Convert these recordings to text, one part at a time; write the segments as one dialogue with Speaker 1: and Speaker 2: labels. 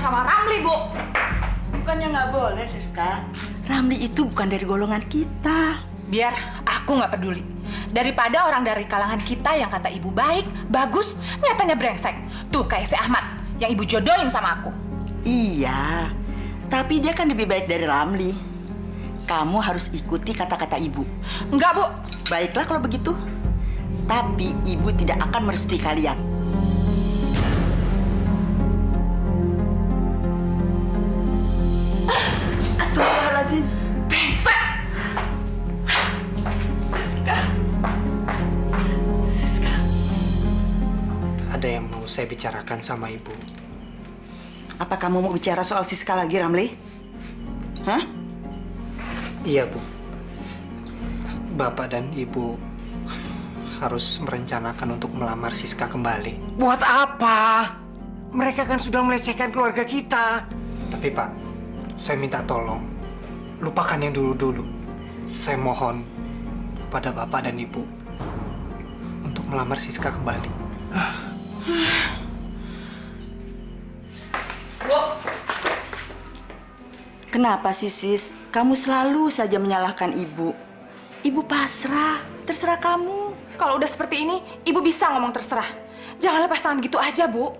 Speaker 1: sama Ramli, Bu.
Speaker 2: Bukannya nggak boleh, Siska. Ramli itu bukan dari golongan kita.
Speaker 1: Biar aku nggak peduli. Daripada orang dari kalangan kita yang kata ibu baik, bagus, nyatanya brengsek. Tuh kayak si Ahmad yang ibu jodohin sama aku.
Speaker 2: Iya, tapi dia kan lebih baik dari Ramli. Kamu harus ikuti kata-kata ibu.
Speaker 1: Enggak, Bu.
Speaker 2: Baiklah kalau begitu. Tapi ibu tidak akan merestui kalian. Astagfirullahaladzim.
Speaker 1: Brengsek!
Speaker 2: Siska. Siska.
Speaker 3: Ada yang mau saya bicarakan sama ibu.
Speaker 2: Apa kamu mau bicara soal Siska lagi, Ramli? Hah?
Speaker 3: Iya, Bu. Bapak dan Ibu harus merencanakan untuk melamar Siska kembali.
Speaker 4: Buat apa? Mereka kan sudah melecehkan keluarga kita.
Speaker 3: Tapi Pak, saya minta tolong, lupakan yang dulu-dulu. Saya mohon kepada Bapak dan Ibu untuk melamar Siska kembali.
Speaker 1: Bu.
Speaker 2: Kenapa sih, Sis? Kamu selalu saja menyalahkan ibu. Ibu pasrah, terserah kamu.
Speaker 1: Kalau udah seperti ini, ibu bisa ngomong terserah. Jangan lepas tangan gitu aja, Bu.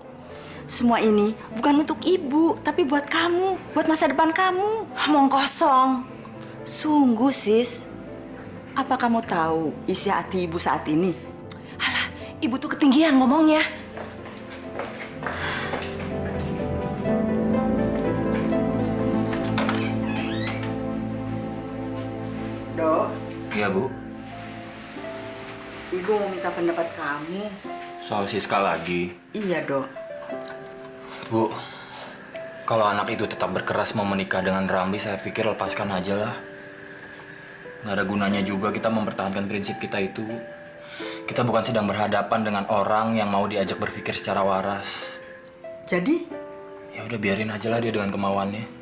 Speaker 2: Semua ini bukan untuk ibu, tapi buat kamu, buat masa depan kamu.
Speaker 1: Omong kosong.
Speaker 2: Sungguh, Sis. Apa kamu tahu isi hati ibu saat ini?
Speaker 1: Alah, ibu tuh ketinggian ngomongnya.
Speaker 2: Dok,
Speaker 5: Iya, Bu.
Speaker 2: ibu mau minta pendapat kamu.
Speaker 5: Soal Siska lagi.
Speaker 2: Iya, Dok.
Speaker 5: Bu, kalau anak itu tetap berkeras mau menikah dengan Ramli, saya pikir lepaskan aja lah. Nggak ada gunanya juga kita mempertahankan prinsip kita itu. Kita bukan sedang berhadapan dengan orang yang mau diajak berpikir secara waras.
Speaker 2: Jadi,
Speaker 5: Ya udah biarin aja lah dia dengan kemauannya.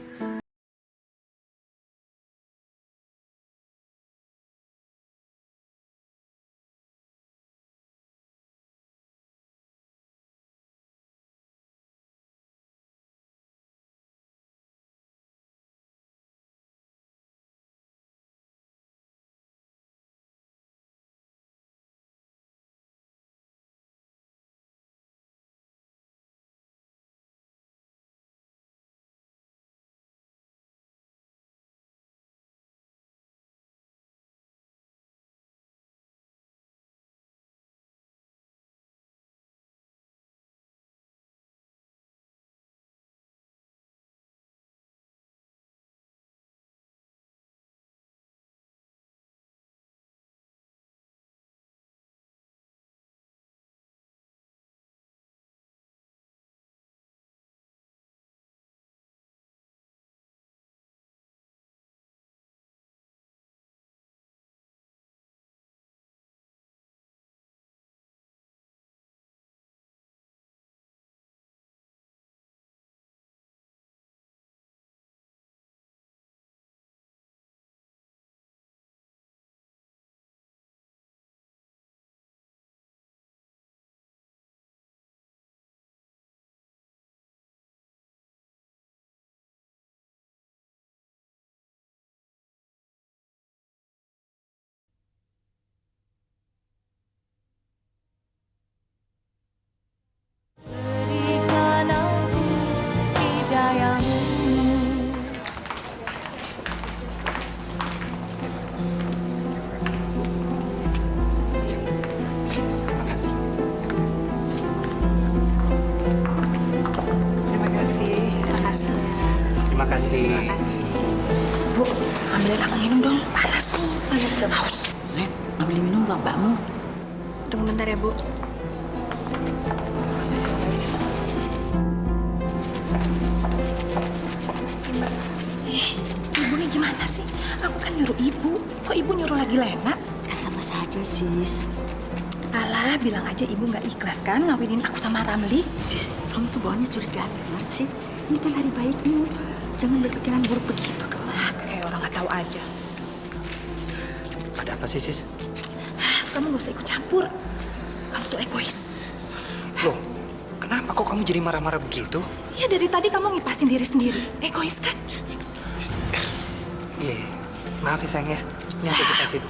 Speaker 3: Terima kasih.
Speaker 1: Bu, ambilin aku minum dong. Panas nih.
Speaker 2: panas ya,
Speaker 1: Haus.
Speaker 2: Len, ambil minum bapakmu.
Speaker 1: Tunggu bentar ya, Bu. Ih, ibu nih gimana sih? Aku kan nyuruh ibu. Kok ibu nyuruh lagi Lena?
Speaker 2: Kan sama saja, Sis.
Speaker 1: Alah, bilang aja ibu nggak ikhlas kan ngawinin aku sama Ramli.
Speaker 2: Sis, kamu tuh bawaannya curigaan benar sih. Ini kan hari baikmu. Jangan berpikiran buruk begitu dong.
Speaker 1: Ah, kayak orang nggak tahu aja.
Speaker 3: Ada apa sih, Sis?
Speaker 1: Kamu nggak usah ikut campur. Kamu tuh egois.
Speaker 3: Loh, Kenapa kok kamu jadi marah-marah begitu?
Speaker 1: Ya dari tadi kamu ngipasin diri sendiri. Egois kan?
Speaker 3: Iya, maaf ya sayang ya. Ini aku kasih.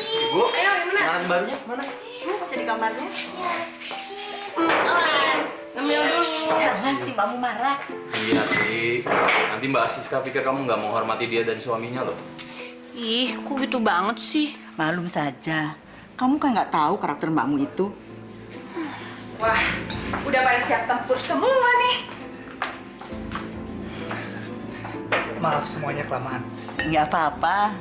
Speaker 5: Ibu, mana barunya? Mana?
Speaker 2: Ibu masih di kamarnya.
Speaker 6: Ngambil dulu.
Speaker 2: Jangan, nanti mbakmu marah.
Speaker 5: Iya sih. Nanti Mbak Siska pikir kamu nggak menghormati dia dan suaminya loh.
Speaker 6: Ih, kok gitu banget sih?
Speaker 2: Malum saja. Kamu kan nggak tahu karakter mbakmu itu.
Speaker 1: Wah, udah pada siap tempur semua nih.
Speaker 3: Maaf semuanya kelamaan.
Speaker 2: Nggak apa-apa.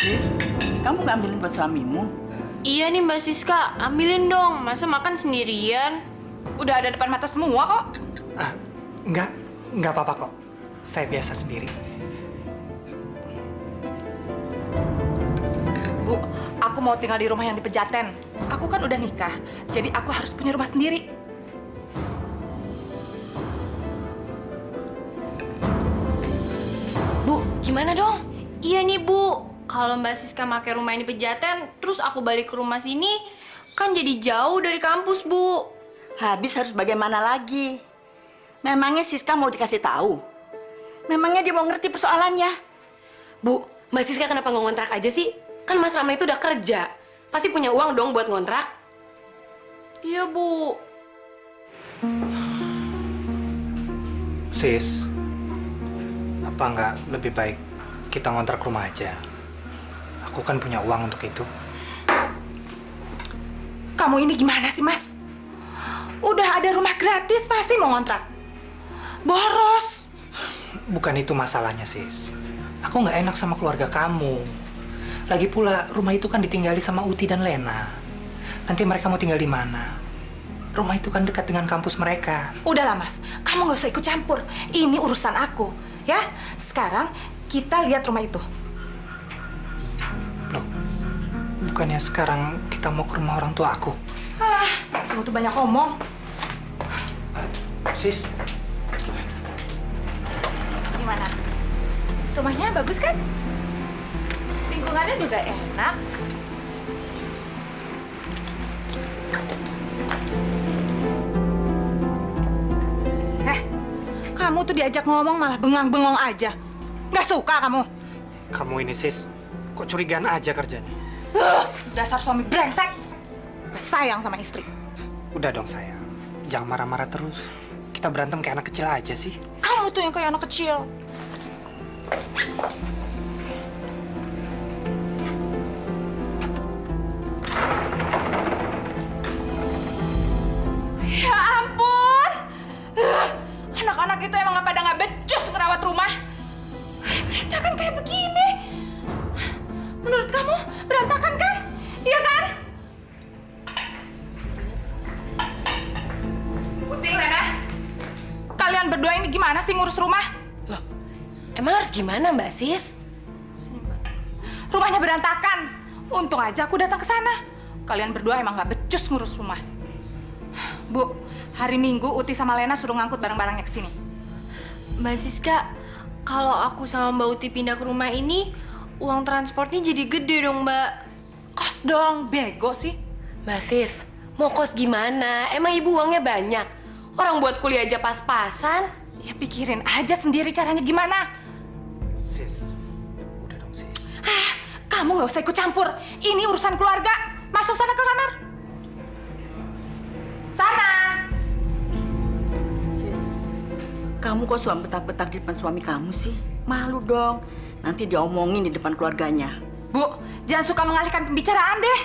Speaker 2: Sis, kamu nggak ambilin buat suamimu?
Speaker 6: Iya nih Mbak Siska, ambilin dong. Masa makan sendirian?
Speaker 1: Udah ada depan mata semua kok.
Speaker 3: Ah, nggak apa-apa kok. Saya biasa sendiri.
Speaker 1: Bu, aku mau tinggal di rumah yang di Pejaten. Aku kan udah nikah, jadi aku harus punya rumah sendiri.
Speaker 6: Bu, gimana dong? Iya nih Bu, kalau Mbak Siska pakai rumah ini Pejaten, terus aku balik ke rumah sini, kan jadi jauh dari kampus Bu.
Speaker 2: Habis harus bagaimana lagi? Memangnya Siska mau dikasih tahu? Memangnya dia mau ngerti persoalannya?
Speaker 7: Bu, Mbak Siska kenapa nggak ngontrak aja sih? Kan Mas Rama itu udah kerja. Pasti punya uang dong buat ngontrak.
Speaker 6: Iya Bu.
Speaker 3: Sis, apa nggak lebih baik kita ngontrak rumah aja? Aku kan punya uang untuk itu.
Speaker 1: Kamu ini gimana sih, Mas? Udah ada rumah gratis, masih mau ngontrak? Boros.
Speaker 3: Bukan itu masalahnya, Sis. Aku nggak enak sama keluarga kamu. Lagi pula, rumah itu kan ditinggali sama Uti dan Lena. Nanti mereka mau tinggal di mana? Rumah itu kan dekat dengan kampus mereka.
Speaker 1: Udahlah, Mas. Kamu nggak usah ikut campur. Ini urusan aku, ya. Sekarang kita lihat rumah itu.
Speaker 3: Loh, bukannya sekarang kita mau ke rumah orang tua aku?
Speaker 1: Kamu tuh banyak ngomong.
Speaker 3: Sis,
Speaker 1: Gimana? Rumahnya bagus kan? Lingkungannya juga enak. Kamu tuh diajak ngomong malah bengang-bengong aja. Nggak suka kamu?
Speaker 3: kamu ini Sis, kok curigaan aja kerjanya?
Speaker 1: Dasar suami brengsek. Gak sayang sama istri.
Speaker 3: Udah dong sayang, jangan marah-marah terus. Kita berantem kayak anak kecil aja sih.
Speaker 1: Kamu tuh yang kayak anak kecil. Ya ampun. Anak-anak itu emang pada nggak becus ngerawat rumah. Berantakan kayak begini. Menurut kamu berantakan kan? Iya kan? Puting, Lena. Kalian berdua ini gimana sih ngurus rumah?
Speaker 7: Loh, emang harus gimana Mbak Sis?
Speaker 1: Rumahnya berantakan. Untung aja aku datang ke sana. Kalian berdua emang nggak becus ngurus rumah. Bu, hari Minggu Uti sama Lena suruh ngangkut barang-barangnya ke sini.
Speaker 6: Mbak Siska, kalau aku sama Mbak Uti pindah ke rumah ini, uang transportnya jadi gede dong Mbak.
Speaker 1: Kos dong, bego sih.
Speaker 7: Mbak Sis, mau kos gimana? Emang ibu uangnya banyak? Orang buat kuliah aja pas-pasan.
Speaker 1: Ya pikirin aja sendiri caranya gimana.
Speaker 3: Sis, udah dong Sis.
Speaker 1: Kamu nggak usah ikut campur. Ini urusan keluarga. Masuk sana ke kamar. Sana.
Speaker 2: Sis, kamu kok suam betak-betak di depan suami kamu sih? Malu dong. Nanti diomongin di depan keluarganya.
Speaker 1: Bu, jangan suka mengalihkan pembicaraan deh.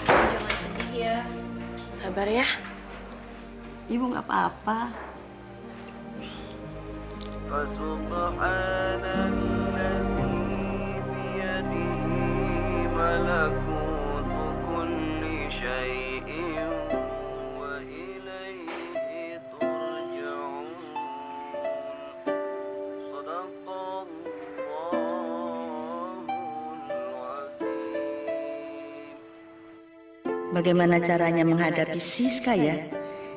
Speaker 6: Jangan sedih ya.
Speaker 7: Sabar ya.
Speaker 2: Ibu nggak apa-apa.
Speaker 8: فسبحان الذي بيده ملكوت كل شيء وإليه ترجعون
Speaker 2: bagaimana caranya menghadapi Siska ya?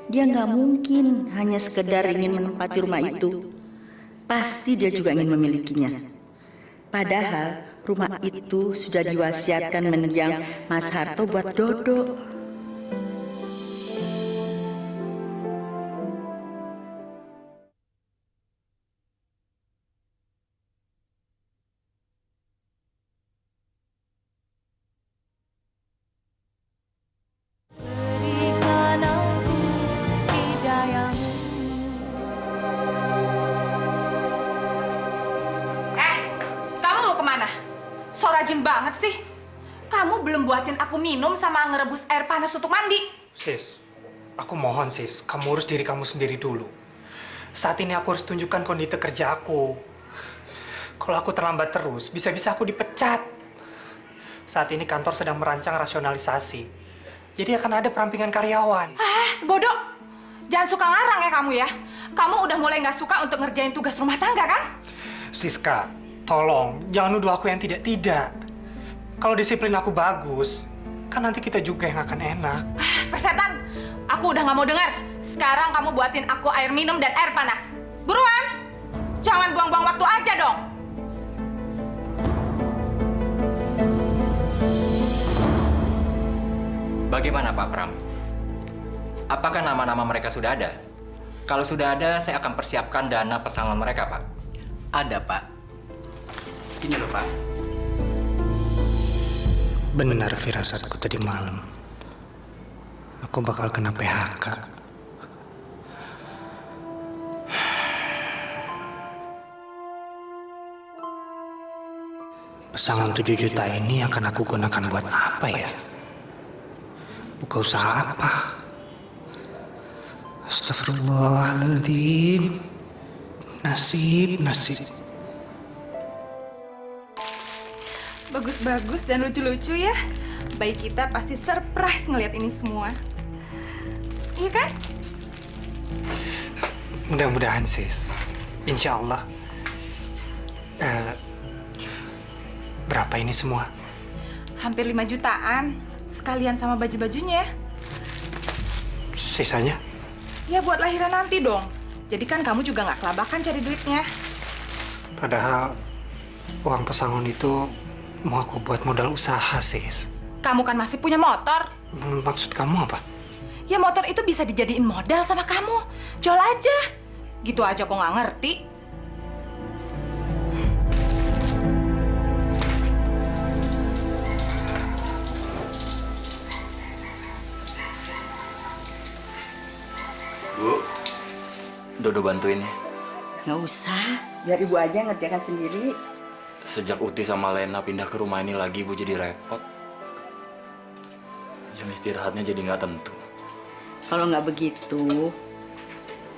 Speaker 2: Dia nggak mungkin hanya sekedar ingin menempati rumah itu. Pasti dia juga ingin memilikinya. Padahal rumah itu sudah diwasiatkan mendiang Mas Harto buat Dodo.
Speaker 1: Kamu mau kemana? So rajin banget sih. Kamu belum buatin aku minum sama ngerebus air panas untuk mandi.
Speaker 3: Sis, aku mohon sis, kamu urus diri kamu sendiri dulu. Saat ini aku harus tunjukkan kondisi kerja aku. Kalau aku terlambat terus, bisa-bisa aku dipecat. Saat ini kantor sedang merancang rasionalisasi. Jadi akan ada perampingan karyawan.
Speaker 1: Sebodoh. Jangan suka ngarang ya kamu ya. Kamu udah mulai nggak suka untuk ngerjain tugas rumah tangga kan?
Speaker 3: Siska, tolong jangan nuduh aku yang tidak-tidak. Kalau disiplin aku bagus, kan nanti kita juga yang akan enak.
Speaker 1: Persetan, aku udah nggak mau dengar. Sekarang kamu buatin aku air minum dan air panas. Buruan! Jangan buang-buang waktu aja dong.
Speaker 5: Bagaimana Pak Pram? Apakah nama-nama mereka sudah ada? Kalau sudah ada, saya akan persiapkan dana pesangon mereka, Pak.
Speaker 9: Ada, Pak. Ini loh, Pak.
Speaker 3: Benar firasatku tadi malam. Aku bakal kena PHK. Pesangon 7 juta ini akan aku gunakan buat apa ya? Buka usaha apa? Astagfirullahaladzim. Nasib.
Speaker 1: Bagus-bagus dan lucu-lucu ya. Bayi kita pasti surprise ngelihat ini semua. Iya kan?
Speaker 3: Mudah-mudahan sis. Insya Allah. Berapa ini semua?
Speaker 1: Hampir 5 jutaan. Sekalian sama baju-bajunya.
Speaker 3: Sisanya?
Speaker 1: Ya buat lahiran nanti dong. Jadi kan kamu juga nggak kelabakan cari duitnya.
Speaker 3: Padahal uang pesangon itu mau aku buat modal usaha, sis.
Speaker 1: Kamu kan masih punya motor.
Speaker 3: Maksud kamu apa?
Speaker 1: Ya motor itu bisa dijadiin modal sama kamu. Jual aja. Gitu aja kok nggak ngerti.
Speaker 5: Bu, Dodo bantuin ya.
Speaker 2: Nggak usah, biar ibu aja ngerjakan sendiri.
Speaker 5: Sejak Uti sama Lena pindah ke rumah ini lagi, Bu jadi repot. Jam istirahatnya jadi nggak tentu.
Speaker 2: Kalau nggak begitu,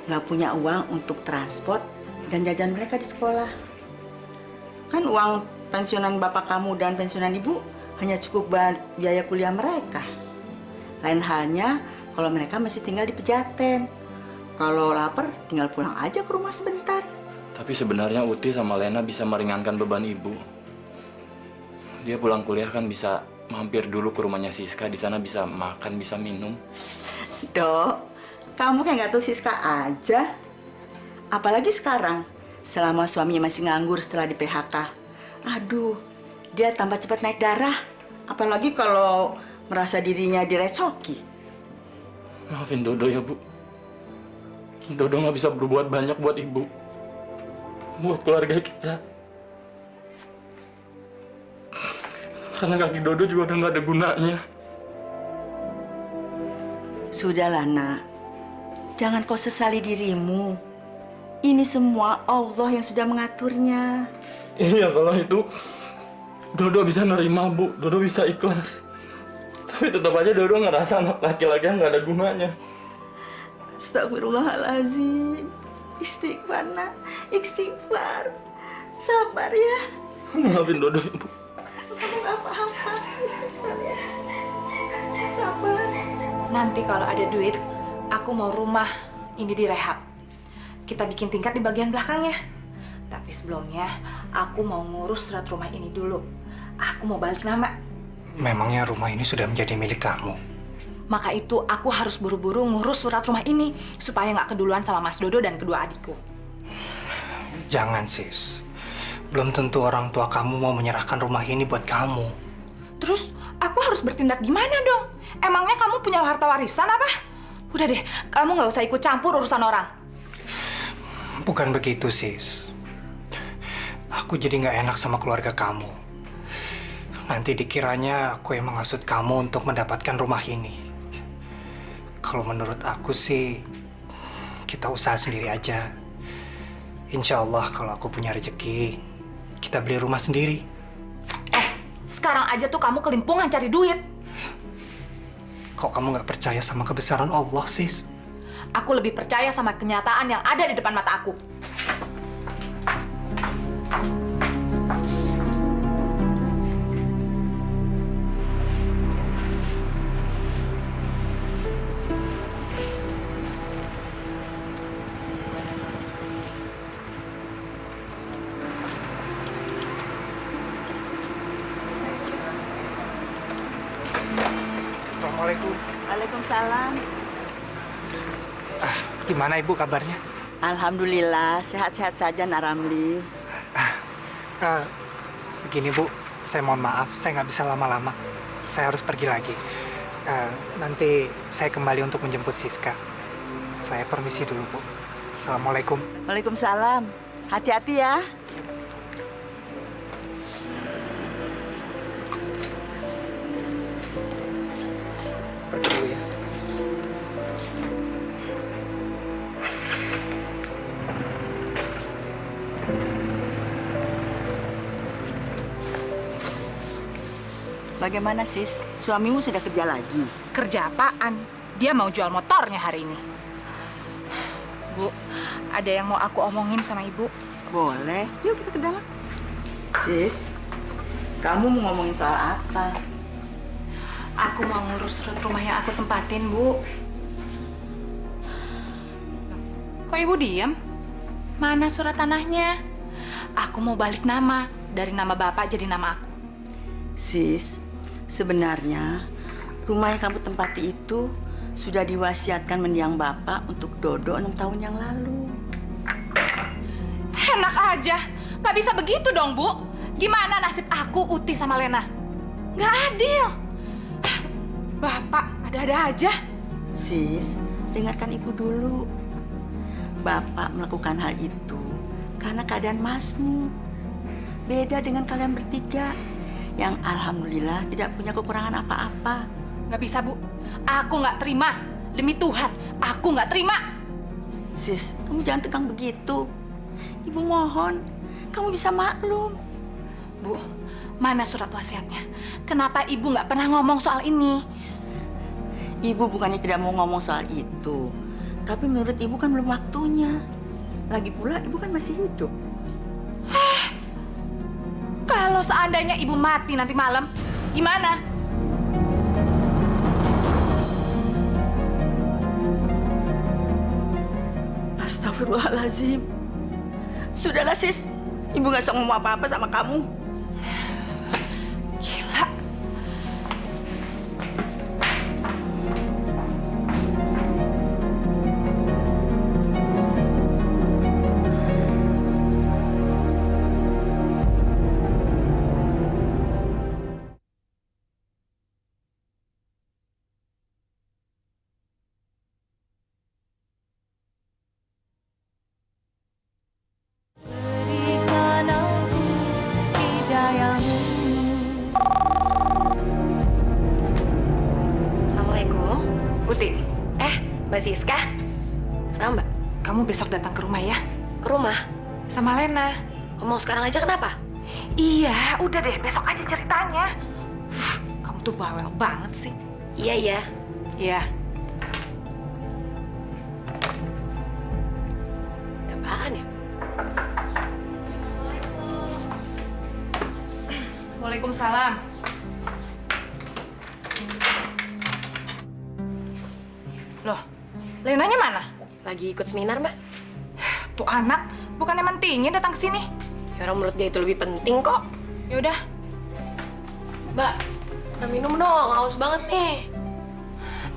Speaker 2: nggak punya uang untuk transport dan jajan mereka di sekolah. Kan uang pensiunan bapak kamu dan pensiunan ibu hanya cukup buat biaya kuliah mereka. Lain halnya kalau mereka masih tinggal di Pejaten. Kalau lapar, tinggal pulang aja ke rumah sebentar.
Speaker 5: Tapi sebenarnya Uti sama Lena bisa meringankan beban ibu. Dia pulang kuliah kan bisa mampir dulu ke rumahnya Siska. Di sana bisa makan, bisa minum.
Speaker 2: Dok, kamu kayak nggak tahu Siska aja. Apalagi sekarang, selama suaminya masih nganggur setelah di PHK. Aduh, dia tambah cepat naik darah. Apalagi kalau merasa dirinya direcoki.
Speaker 5: Maafin Dodo ya, Bu. Dodo nggak bisa berbuat banyak buat ibu. Buat keluarga kita. Karena kaki Dodo juga udah nggak ada gunanya.
Speaker 2: Sudahlah, nak. Jangan kau sesali dirimu. Ini semua Allah yang sudah mengaturnya.
Speaker 5: Iya, kalau itu Dodo bisa nerima, Bu. Dodo bisa ikhlas. Tapi tetap aja Dodo ngerasa anak laki-laki yang nggak ada gunanya.
Speaker 2: Astagfirullahaladzim. Istighfar, nak. Istighfar. Sabar ya.
Speaker 5: Maafin Dodo ya, Bu.
Speaker 2: Kamu gak apa-apa. Istighfar ya. Sabar.
Speaker 1: Nanti kalau ada duit, aku mau rumah ini direhab. Kita bikin tingkat di bagian belakangnya. Tapi sebelumnya, aku mau ngurus surat rumah ini dulu. Aku mau balik nama.
Speaker 3: Memangnya rumah ini sudah menjadi milik kamu?
Speaker 1: Maka itu aku harus buru-buru ngurus surat rumah ini supaya nggak keduluan sama Mas Dodo dan kedua adikku.
Speaker 3: Jangan, Sis. Belum tentu orang tua kamu mau menyerahkan rumah ini buat kamu.
Speaker 1: Terus aku harus bertindak gimana dong? Emangnya kamu punya harta warisan apa? Udah deh, kamu nggak usah ikut campur urusan orang.
Speaker 3: Bukan begitu, Sis. Aku jadi nggak enak sama keluarga kamu. Nanti dikiranya aku yang menghasut kamu untuk mendapatkan rumah ini. Kalau menurut aku sih, kita usaha sendiri aja. Insya Allah kalau aku punya rezeki, kita beli rumah sendiri.
Speaker 1: Sekarang aja tuh kamu kelimpungan cari duit.
Speaker 3: Kok kamu nggak percaya sama kebesaran Allah, Sis?
Speaker 1: Aku lebih percaya sama kenyataan yang ada di depan mata aku.
Speaker 3: Assalamualaikum.
Speaker 2: Waalaikumsalam.
Speaker 3: Gimana Ibu kabarnya?
Speaker 2: Alhamdulillah, sehat-sehat saja Naramli.
Speaker 3: Begini Bu, saya mohon maaf, saya nggak bisa lama-lama. Saya harus pergi lagi. Nanti saya kembali untuk menjemput Siska. Saya permisi dulu Bu. Assalamualaikum.
Speaker 2: Waalaikumsalam. Hati-hati ya.
Speaker 3: Pergi dulu ya.
Speaker 2: Bagaimana sis? Suamimu sudah kerja lagi?
Speaker 1: Kerja apaan? Dia mau jual motornya hari ini. Bu, ada yang mau aku omongin sama Ibu.
Speaker 2: Boleh. Yuk kita ke dalam. Sis, kamu mau ngomongin soal apa?
Speaker 1: Aku mau ngurus surat rumah yang aku tempatin, Bu. Kok Ibu diam? Mana surat tanahnya? Aku mau balik nama. Dari nama Bapak jadi nama aku.
Speaker 2: Sis, sebenarnya rumah yang kamu tempati itu sudah diwasiatkan mendiang Bapak untuk Dodo 6 tahun yang lalu.
Speaker 1: Enak aja. Nggak bisa begitu dong, Bu. Gimana nasib aku, Uti, sama Lena? Nggak adil. Bapak, ada-ada aja.
Speaker 2: Sis, dengarkan Ibu dulu. Bapak melakukan hal itu karena keadaan Masmu. Beda dengan kalian bertiga yang alhamdulillah tidak punya kekurangan apa-apa.
Speaker 1: Nggak bisa, Bu. Aku nggak terima. Demi Tuhan, aku nggak terima.
Speaker 2: Sis, kamu jangan tegang begitu. Ibu mohon, kamu bisa maklum.
Speaker 1: Bu, mana surat wasiatnya? Kenapa Ibu nggak pernah ngomong soal ini?
Speaker 2: Ibu bukannya tidak mau ngomong soal itu, tapi menurut Ibu kan belum waktunya. Lagi pula Ibu kan masih hidup.
Speaker 1: Kalau seandainya Ibu mati nanti malam, gimana?
Speaker 2: Astagfirullahaladzim. Sudahlah sis, Ibu gak usah ngomong apa-apa sama kamu.
Speaker 1: Gila.
Speaker 8: Berikan aku hidayamu.
Speaker 7: Assalamualaikum.
Speaker 1: Uti,
Speaker 7: Mbak Siska. Kenapa, Mbak?
Speaker 1: kamu besok datang ke rumah ya?
Speaker 7: Ke rumah?
Speaker 1: Sama Lena.
Speaker 7: Mau sekarang aja kenapa?
Speaker 1: Iya, udah deh, besok aja ceritanya. Kamu tuh bawel banget sih.
Speaker 7: Iya, iya.
Speaker 1: Iya.
Speaker 7: Ada apaan ya?
Speaker 1: Waalaikumsalam. Loh, Lenanya mana?
Speaker 7: Lagi ikut seminar, Mbak.
Speaker 1: Tuh anak, bukannya mentingin datang ke sini.
Speaker 7: Ya orang menurut dia itu lebih penting kok.
Speaker 1: Ya udah,
Speaker 7: Mbak, kita minum dong, haus banget nih.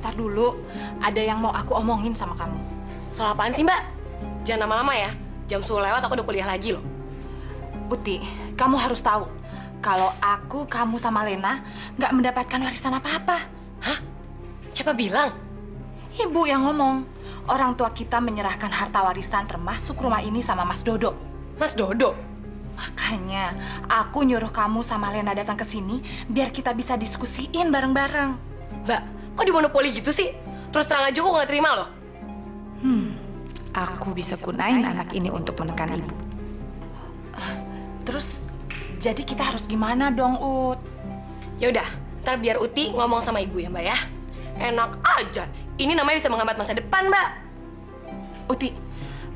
Speaker 1: Ntar dulu, ada yang mau aku omongin sama kamu.
Speaker 7: Soal apaan sih, Mbak? Jangan lama-lama ya. Jam 10 lewat aku udah kuliah lagi loh.
Speaker 1: Uti, kamu harus tahu kalau aku, kamu sama Lena nggak mendapatkan warisan apa-apa.
Speaker 7: Hah? Siapa bilang?
Speaker 1: Ibu yang ngomong. Orang tua kita menyerahkan harta warisan termasuk rumah ini sama Mas Dodo.
Speaker 7: Mas Dodo?
Speaker 1: Makanya aku nyuruh kamu sama Lena datang ke sini biar kita bisa diskusiin bareng-bareng.
Speaker 7: Mbak, kok dimonopoli gitu sih? Terus terang aja aku nggak terima loh.
Speaker 1: Aku bisa gunain anak ini untuk menekan ibu. Terus, jadi kita harus gimana dong, Ut?
Speaker 7: Ya udah, ntar biar Uti ngomong sama ibu ya, Mbak ya. Enak aja. Ini namanya bisa menghambat masa depan, Mbak.
Speaker 1: Uti,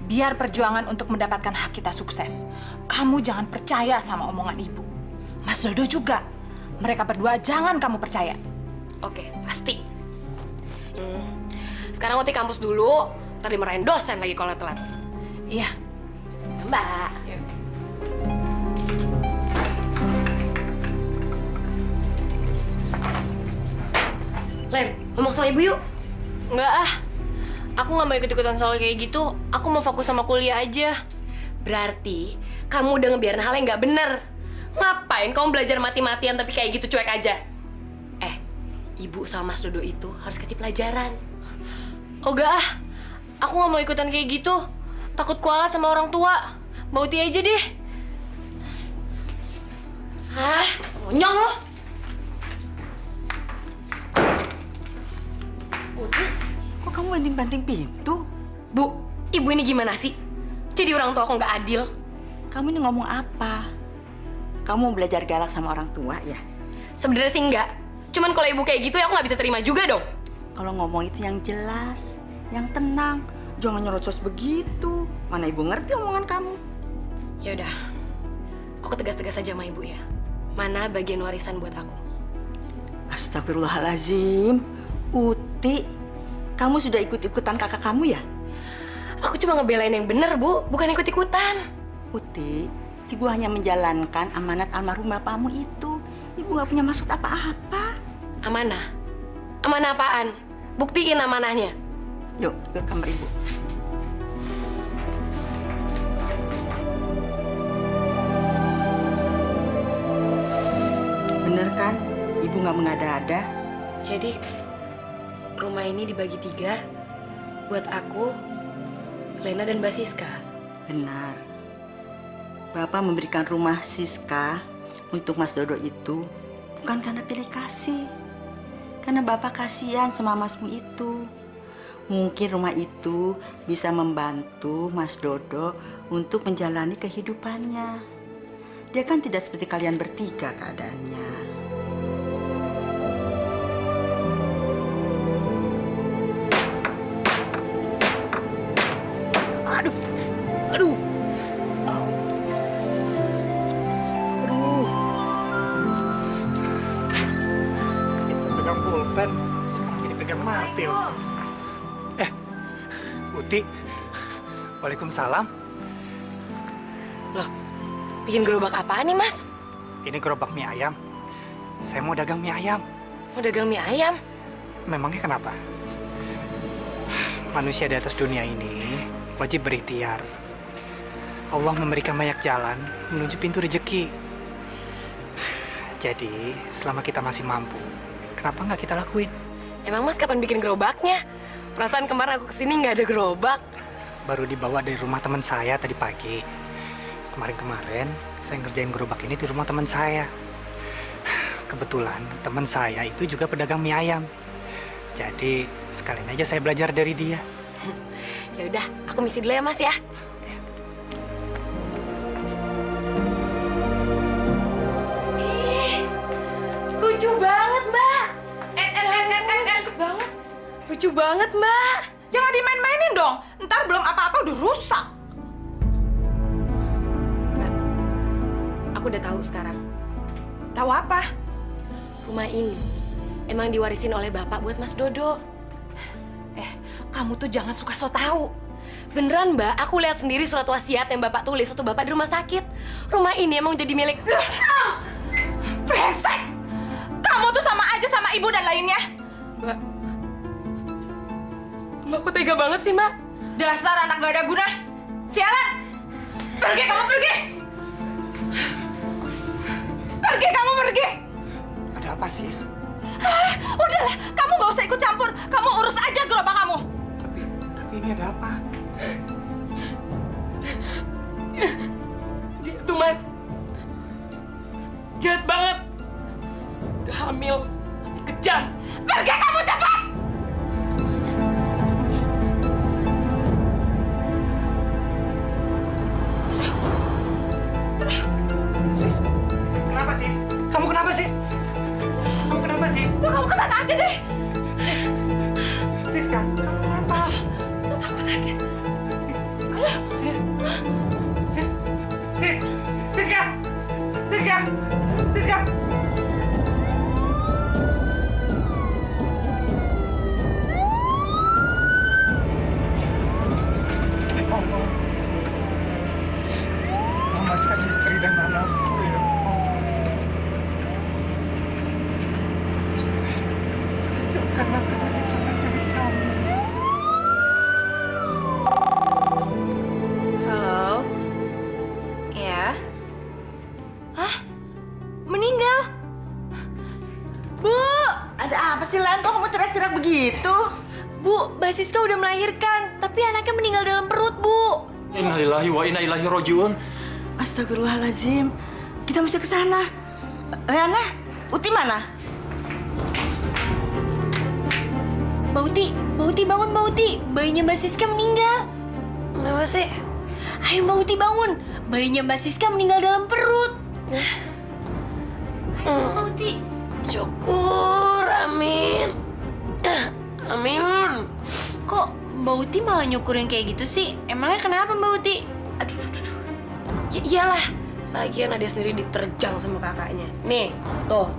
Speaker 1: biar perjuangan untuk mendapatkan hak kita sukses, kamu jangan percaya sama omongan ibu. Mas Dodo juga. Mereka berdua jangan kamu percaya.
Speaker 7: Oke, pasti. Sekarang Uti kampus dulu, ntar dimarahin dosen lagi kalau telat.
Speaker 1: Iya.
Speaker 7: Mbak. Len, ngomong sama ibu yuk.
Speaker 6: Enggak ah. Aku nggak mau ikut-ikutan soal kayak gitu. Aku mau fokus sama kuliah aja.
Speaker 7: Berarti kamu udah ngebiarin hal yang nggak bener. Ngapain kamu belajar mati-matian tapi kayak gitu cuek aja? Ibu sama Mas Dodo itu harus kasih pelajaran.
Speaker 6: Oh enggak ah. Aku nggak mau ikutan kayak gitu. Takut kualat sama orang tua. Mau Uti aja deh.
Speaker 7: Hah? Monyong lo?
Speaker 2: Uti, kok kamu banting-banting pintu?
Speaker 7: Bu, ibu ini gimana sih? Jadi orang tua aku nggak adil.
Speaker 2: Kamu ini ngomong apa? Kamu belajar galak sama orang tua ya?
Speaker 7: Sebenarnya sih enggak. Cuman kalau ibu kayak gitu ya aku nggak bisa terima juga dong.
Speaker 2: Kalau ngomong itu yang jelas, yang tenang. Jangan nyerocos begitu. Mana ibu ngerti omongan kamu?
Speaker 7: Ya udah, aku tegas-tegas aja sama ibu ya. Mana bagian warisan buat aku?
Speaker 2: Astagfirullahalazim. Uti, kamu sudah ikut-ikutan kakak kamu ya?
Speaker 7: Aku cuma ngebelain yang bener, Bu. Bukan ikut-ikutan.
Speaker 2: Uti, ibu hanya menjalankan amanat almarhum bapakmu itu. Ibu gak punya maksud apa-apa.
Speaker 7: Amanah? Amanah apaan? Buktiin amanahnya.
Speaker 2: Yuk, ikut kamar ibu. Bener kan? Ibu gak mengada-ada.
Speaker 7: Jadi, rumah ini dibagi 3 buat aku, Lena, dan Mbak Siska.
Speaker 2: Benar. Bapak memberikan rumah Siska untuk Mas Dodo itu bukan karena pilih kasih. Karena Bapak kasihan sama Masmu itu. Mungkin rumah itu bisa membantu Mas Dodo untuk menjalani kehidupannya. Dia kan tidak seperti kalian bertiga keadaannya.
Speaker 3: Bisa pegang pulpen, sekarang jadi pegang martil. Uti, waalaikumsalam.
Speaker 7: Loh, bikin gerobak apaan nih, Mas?
Speaker 3: Ini gerobak mie ayam. Saya mau dagang mie ayam.
Speaker 7: Mau dagang mie ayam?
Speaker 3: Memangnya kenapa? Manusia di atas dunia ini wajib berikhtiar. Allah memberikan banyak jalan menuju pintu rezeki. Jadi, selama kita masih mampu, kenapa nggak kita lakuin?
Speaker 7: Emang Mas kapan bikin gerobaknya? Perasaan kemarin aku kesini nggak ada gerobak.
Speaker 3: Baru dibawa dari rumah teman saya tadi pagi. Kemarin-kemarin, saya ngerjain gerobak ini di rumah teman saya. Kebetulan, teman saya itu juga pedagang mie ayam. Jadi, sekalian aja saya belajar dari dia.
Speaker 7: Ya udah, aku misi dulu ya, Mas ya. Lucu banget, Mbak.
Speaker 1: banget.
Speaker 7: Lucu banget, Mbak.
Speaker 1: Jangan dimain-mainin dong. Ntar belum apa-apa udah rusak.
Speaker 7: Mbak, aku udah tahu sekarang.
Speaker 1: Tahu apa?
Speaker 7: Rumah ini emang diwarisin oleh Bapak buat Mas Dodo.
Speaker 1: Kamu tuh jangan suka so tahu.
Speaker 7: Beneran, Mbak. Aku lihat sendiri surat wasiat yang Bapak tulis waktu Bapak di rumah sakit. Rumah ini emang jadi milik...
Speaker 1: Brengsek! Kamu tuh sama aja sama ibu dan lainnya.
Speaker 7: Mbak, Mbak, kok tega banget sih, Mbak?
Speaker 1: Dasar anak gak ada guna. Sialan! Pergi kamu pergi! Pergi kamu pergi!
Speaker 3: Ada apa, Sis?
Speaker 1: Udahlah, kamu gak usah ikut campur. Kamu urus aja gerobak kamu.
Speaker 3: Tapi ini ada apa?
Speaker 7: Dia tuh, Mas, jahat banget. Udah hamil, masih kejam.
Speaker 1: Pergi kamu cepat!
Speaker 3: Sis, kenapa, Sis? Kamu kenapa, Sis? Kamu kenapa, Sis?
Speaker 1: Udah kamu kesana aja deh.
Speaker 3: Siska, kamu kenapa?
Speaker 1: Udah aku sakit.
Speaker 3: Sis, Sis, Sis, Sis, Siska, Siska, Siska. Allah, selamatkan istri dan anakku ya Allah. Jauhkanlah kehadiran dari kami.
Speaker 6: Halo? Ya? Hah? Meninggal? Bu!
Speaker 2: Ada apa sih, Lan? Kok kamu teriak-teriak begitu?
Speaker 6: Bu, Mbak Siska udah melahirkan, tapi anaknya meninggal dalam perut, Bu.
Speaker 5: Innalillahi wa inna ilaihi rajiun.
Speaker 2: Astagfirullahaladzim. Kita mesti ke sana. Riana, Uti mana?
Speaker 6: Mbak Uti bangun, Mbak Uti. Bayinya Mbak Siska meninggal.
Speaker 7: Kenapa sih?
Speaker 6: Ayo Mbak Uti bangun. Bayinya Mbak Siska meninggal dalam perut. Ayo Mbak Uti.
Speaker 7: Syukur, amin. Amin.
Speaker 6: Kok Mbak Uti malah nyukurin kayak gitu sih? Emangnya kenapa Mbak Uti?
Speaker 7: Aduh. Ya iyalah. Lagian ada sendiri diterjang sama kakaknya. Nih, tuh.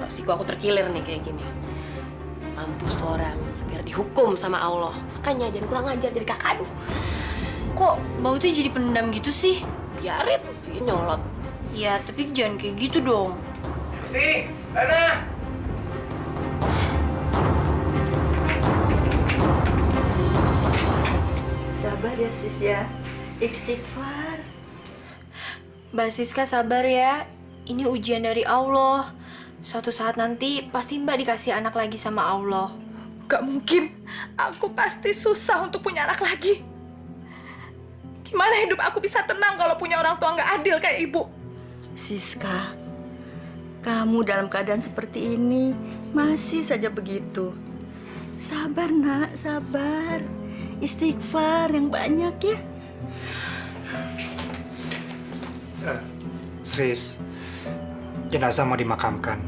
Speaker 7: Siku aku terkilir nih kayak gini. Mampus tuh orang, biar dihukum sama Allah. Makanya jangan kurang ajar jadi kakak, aduh.
Speaker 6: Kok Mbak Uti jadi pendendam gitu sih?
Speaker 7: Biarin, lagi nyolot.
Speaker 6: Ya, tapi jangan kayak gitu dong.
Speaker 3: Uti, Lena.
Speaker 2: Sabar ya, Sis ya. Istighfar.
Speaker 6: Mbak Siska sabar ya. Ini ujian dari Allah. Suatu saat nanti pasti Mbak dikasih anak lagi sama Allah.
Speaker 1: Gak mungkin. Aku pasti susah untuk punya anak lagi. Gimana hidup aku bisa tenang kalau punya orang tua nggak adil kayak ibu?
Speaker 2: Siska, kamu dalam keadaan seperti ini masih saja begitu. Sabar, Nak, sabar. Istighfar yang banyak ya.
Speaker 3: Sis, jenazah mau dimakamkan.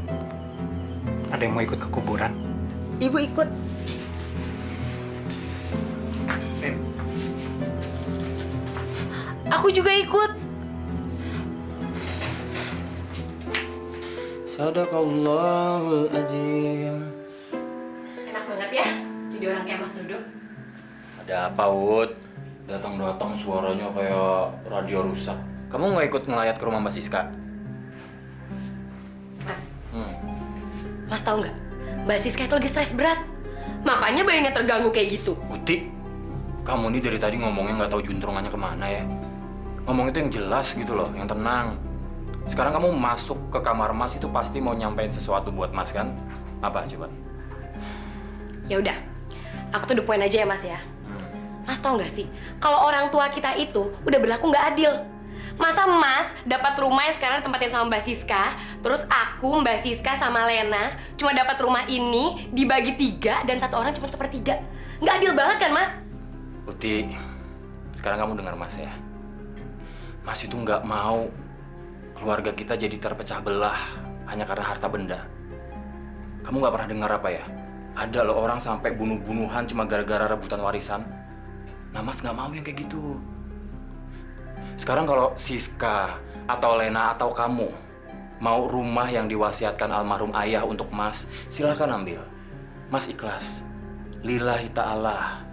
Speaker 3: Ada yang mau ikut ke kuburan?
Speaker 2: Ibu ikut.
Speaker 3: Nim,
Speaker 6: Aku juga ikut.
Speaker 5: Sadaqallahul azim.
Speaker 7: Enak banget ya, jadi orang kayak Mas Dodo.
Speaker 5: Ada apa, Wud? Datang-datang suaranya kayak radio rusak. Kamu nggak ikut ngelayat ke rumah Mbak Siska?
Speaker 7: Mas,
Speaker 5: Hmm.
Speaker 7: Mas tahu nggak? Mbak Siska itu lagi stres berat. Makanya bayinya terganggu kayak gitu.
Speaker 5: Uti, kamu nih dari tadi ngomongnya nggak tahu juntrungannya kemana ya. Ngomong itu yang jelas gitu loh, yang tenang. Sekarang kamu masuk ke kamar Mas itu pasti mau nyampein sesuatu buat Mas kan? Apa coba?
Speaker 7: Ya udah, aku tuh the point aja ya Mas ya. Mas tahu nggak sih, kalau orang tua kita itu udah berlaku nggak adil. Masa Mas dapat rumah yang sekarang tempatin sama Mbak Siska, terus aku, Mbak Siska sama Lena cuma dapat rumah ini dibagi 3 dan satu orang cuma 1/3. Nggak adil banget kan Mas?
Speaker 5: Uti, sekarang kamu dengar Mas ya. Mas itu nggak mau keluarga kita jadi terpecah belah hanya karena harta benda. Kamu nggak pernah dengar apa ya? Ada loh orang sampai bunuh-bunuhan cuma gara-gara rebutan warisan. Nah Mas nggak mau yang kayak gitu. Sekarang kalau Siska atau Lena atau kamu mau rumah yang diwasiatkan almarhum ayah untuk Mas, silahkan ambil. Mas ikhlas. Lillahi ta'ala.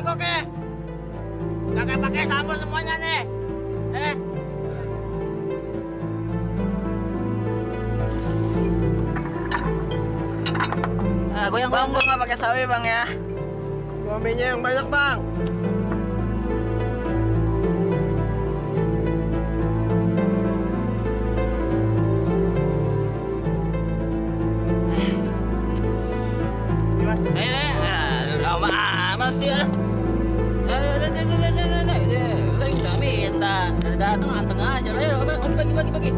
Speaker 2: mangkok ya. Kakek pakai sambal semuanya nih. Goyang bang, gua nggak pakai sawi bang ya.
Speaker 9: Suaminya yang banyak, Bang.
Speaker 2: Lama amat sih ya. Kita minta datang anteng aja lah. Bagi.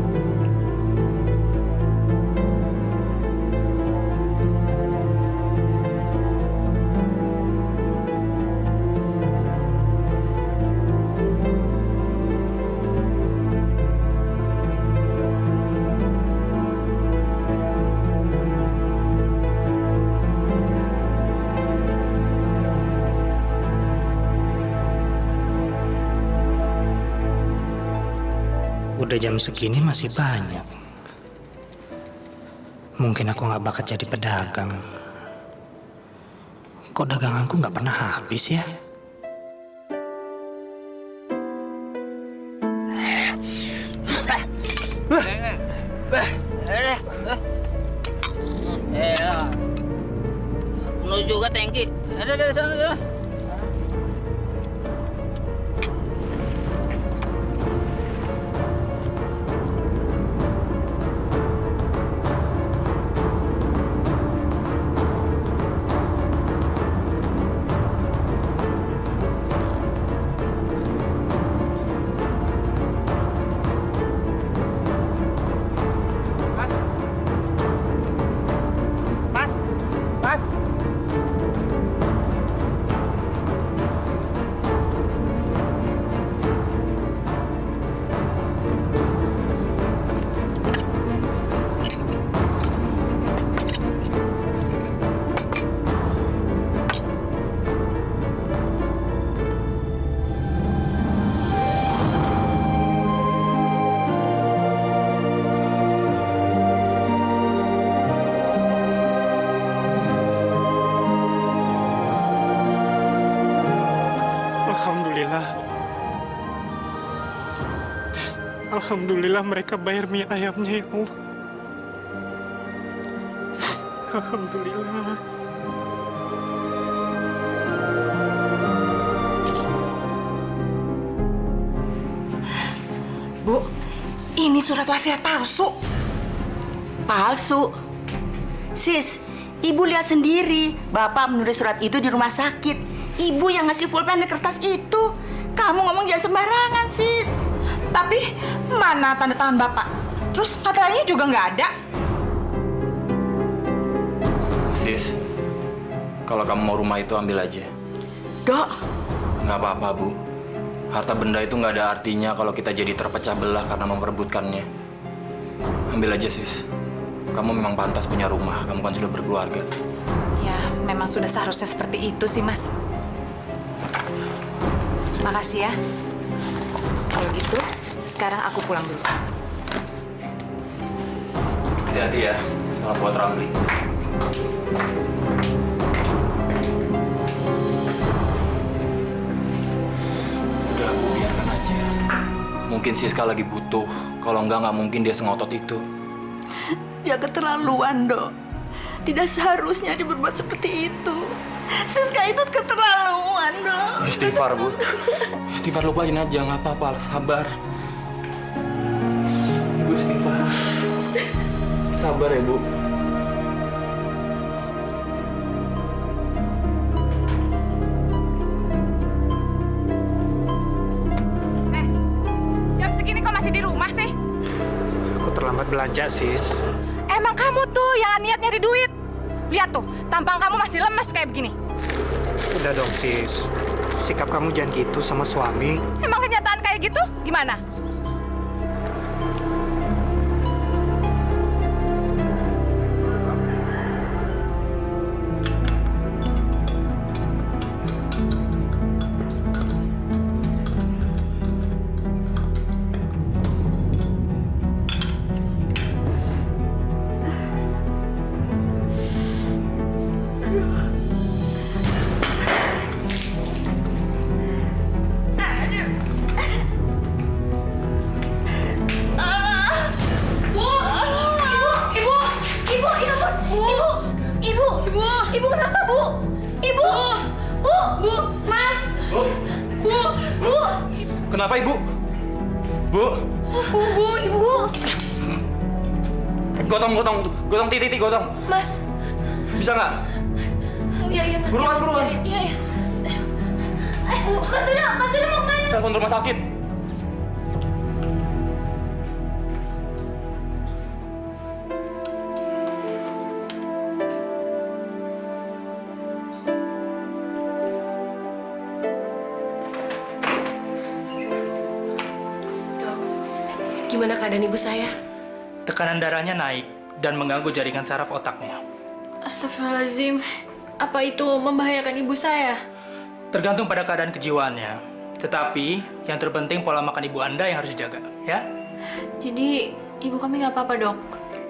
Speaker 3: Udah jam segini masih banyak. Mungkin aku nggak bakat jadi pedagang. Kok daganganku nggak pernah habis ya?
Speaker 2: Penuh juga tangki. Ada sana.
Speaker 3: Alhamdulillah mereka bayar mie ayamnya ya Allah. Alhamdulillah.
Speaker 1: Bu, ini surat wasiat palsu.
Speaker 2: Palsu. Sis, ibu lihat sendiri. Bapak menulis surat itu di rumah sakit. Ibu yang ngasih pulpen di kertas itu. Kamu ngomong jangan sembarangan, sis.
Speaker 1: Tapi mana tanda tangan Bapak? Terus materai juga nggak ada.
Speaker 5: Sis, kalau kamu mau rumah itu ambil aja.
Speaker 2: Dok,
Speaker 5: Nggak apa-apa, Bu. Harta benda itu nggak ada artinya kalau kita jadi terpecah belah karena memperebutkannya. Ambil aja, Sis. Kamu memang pantas punya rumah. Kamu kan sudah berkeluarga.
Speaker 1: Ya, memang sudah seharusnya seperti itu sih, Mas. Makasih ya. Kalau gitu, sekarang aku pulang dulu.
Speaker 5: Hati-hati ya. Salam buat Ramli. Udah, Bu, biarkan aja. Mungkin Siska lagi butuh. Kalau nggak mungkin dia sengotot itu.
Speaker 2: dia keterlaluan, Dok. Tidak seharusnya dia berbuat seperti itu. Siska itu keterlaluan, Dok.
Speaker 5: Istighfar, Bu. Istighfar, lupain aja. Nggak apa-apa. Sabar. Ibu istighfar. Sabar ya, Bu.
Speaker 1: Jam segini kok masih di rumah sih?
Speaker 3: Aku terlambat belanja, sis.
Speaker 1: Emang kamu tuh yang niat nyari duit. Lihat tuh, tampang kamu masih lemes kayak begini.
Speaker 3: Udah dong, sis. Sikap kamu jangan gitu sama suami.
Speaker 1: Emang kenyataan kayak gitu? Gimana?
Speaker 7: Ibu kenapa, Bu? Ibu! Bu! Bu! Mas!
Speaker 5: Bu!
Speaker 7: Bu! Bu!
Speaker 5: Kenapa ibu? Bu!
Speaker 7: Bu! Ibu!
Speaker 5: Gotong titik gotong.
Speaker 7: Mas!
Speaker 5: Bisa nggak?
Speaker 7: Iya, Mas.
Speaker 5: Buruan.
Speaker 7: Iya. Bu, Mas Dodo mau kemana?
Speaker 5: Telepon rumah sakit.
Speaker 7: Gimana keadaan ibu saya?
Speaker 3: Tekanan darahnya naik dan mengganggu jaringan saraf otaknya.
Speaker 6: Astagfirullahaladzim. Apa itu membahayakan ibu saya?
Speaker 3: Tergantung pada keadaan kejiwaannya. Tetapi yang terpenting pola makan ibu Anda yang harus dijaga, ya?
Speaker 6: Jadi ibu kami nggak apa-apa, Dok.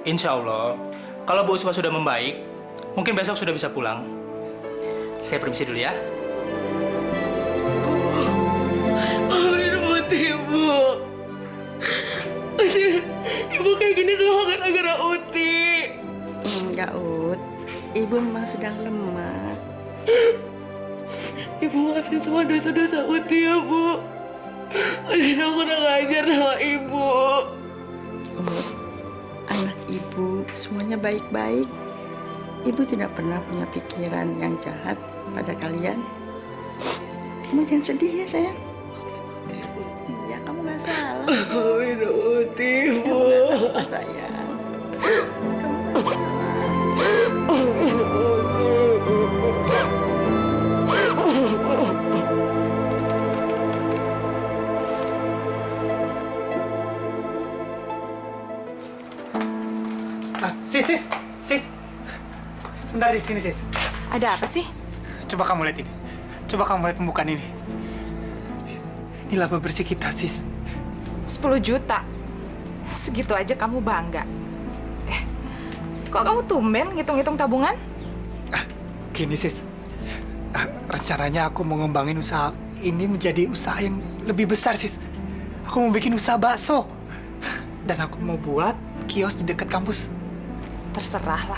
Speaker 3: Insya Allah, kalau Bu Usma sudah membaik, mungkin besok sudah bisa pulang. Saya permisi dulu ya.
Speaker 7: Ibu kayak gini tuh gara-gara Uti.
Speaker 2: Enggak, Ut. Ibu memang sedang lemah.
Speaker 7: Ibu maafin semua dosa-dosa Uti ya, Bu. Uti aku kurang ajar sama ibu.
Speaker 2: Ut, anak ibu semuanya baik-baik. Ibu tidak pernah punya pikiran yang jahat pada kalian. Kamu jangan sedih ya, sayang. Iya, kamu nggak salah.
Speaker 7: Maafin Uti, Bu.
Speaker 2: Kamu nggak salah, sayang.
Speaker 3: Sis. Sebentar, Sis. Sini, Sis.
Speaker 1: Ada apa sih?
Speaker 3: Coba kamu lihat ini. Coba kamu lihat pembukaan ini. Ini laba bersih kita, Sis.
Speaker 1: 10 juta. Segitu aja kamu bangga. Kok kamu tumben ngitung-ngitung tabungan?
Speaker 3: Gini, Sis. Rencananya aku mau ngembangin usaha ini menjadi usaha yang lebih besar, Sis. Aku mau bikin usaha bakso. Dan aku mau buat kios di dekat kampus.
Speaker 1: Terserahlah.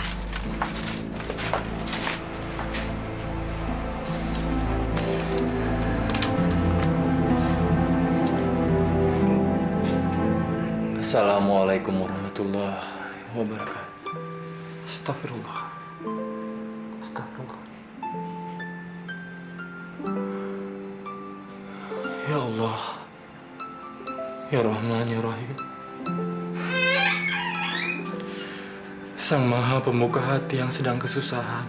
Speaker 5: Assalamualaikum warahmatullahi wabarakatuh. Astagfirullah. Ya Allah. Ya Rahman, Ya Rahim. Sang Maha Pembuka hati yang sedang kesusahan.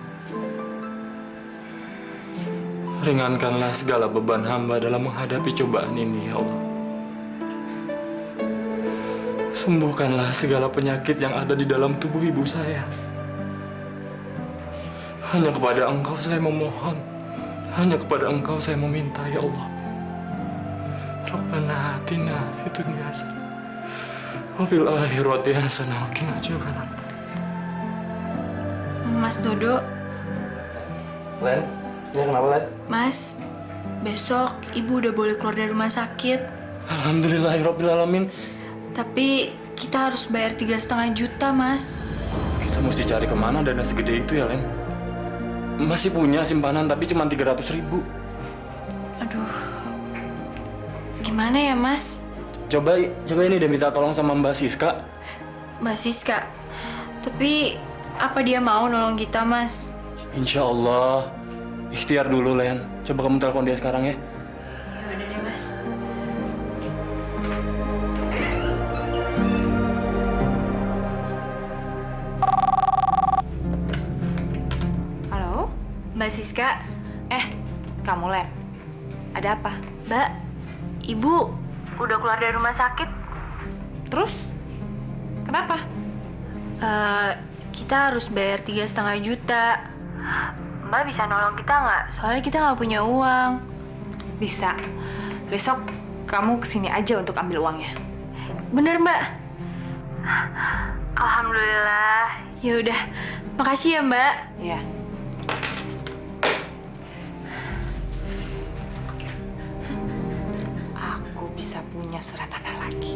Speaker 5: Ringankanlah segala beban hamba dalam menghadapi cobaan ini, ya Allah. Sembuhkanlah segala penyakit yang ada di dalam tubuh ibu saya. Hanya kepada Engkau saya memohon. Hanya kepada Engkau saya meminta, ya Allah. Rabbana atina fid dunya hasanah wa fil akhirati hasanah wa qina adzabannar.
Speaker 6: Mas Dodo,
Speaker 5: Len, ya kenapa, Len?
Speaker 6: Mas, besok ibu udah boleh keluar dari rumah sakit.
Speaker 5: Alhamdulillahirrabbilalamin.
Speaker 6: Tapi kita harus bayar 3,5 juta, Mas.
Speaker 5: Kita mesti cari kemana dana segede itu ya, Len? Masih punya simpanan tapi cuma 300.000.
Speaker 6: Aduh, gimana ya, Mas?
Speaker 5: Coba ini deh minta tolong sama Mbak Siska.
Speaker 6: Mbak Siska, tapi apa dia mau nolong kita, Mas?
Speaker 5: Insya Allah. Ikhtiar dulu, Len. Coba kamu telepon dia sekarang ya.
Speaker 6: Ya udah deh, Mas.
Speaker 1: Halo?
Speaker 6: Mbak Siska,
Speaker 1: Kamu, Len. Ada apa?
Speaker 6: Mbak, ibu udah keluar dari rumah sakit.
Speaker 1: Terus? Kenapa?
Speaker 6: Kita harus bayar 3,5 juta. Mbak bisa nolong kita nggak? Soalnya kita nggak punya uang.
Speaker 1: Bisa. Besok kamu kesini aja untuk ambil uangnya.
Speaker 6: Bener, Mbak? Alhamdulillah. Ya udah, makasih ya, Mbak.
Speaker 1: Ya. Aku bisa punya surat tanah lagi.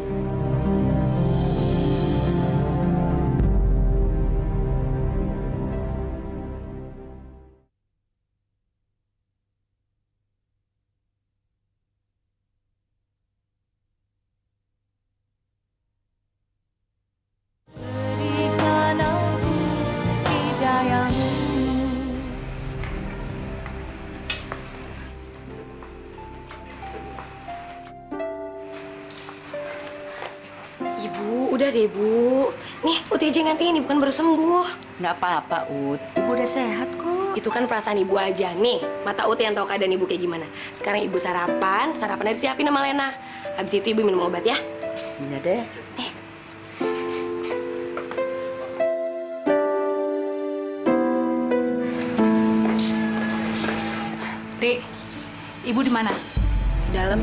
Speaker 7: Udah deh, Bu. Nih, Uti aja yang gantiin, Ibu kan baru sembuh.
Speaker 2: Nggak apa-apa, Ut. Ibu udah sehat kok.
Speaker 7: Itu kan perasaan Ibu aja. Nih, mata Uti yang tahu keadaan Ibu kayak gimana. Sekarang Ibu sarapannya disiapin sama Lena. Habis itu Ibu minum obat ya.
Speaker 2: Iya deh.
Speaker 1: Ti, ibu di mana?
Speaker 7: Dalam.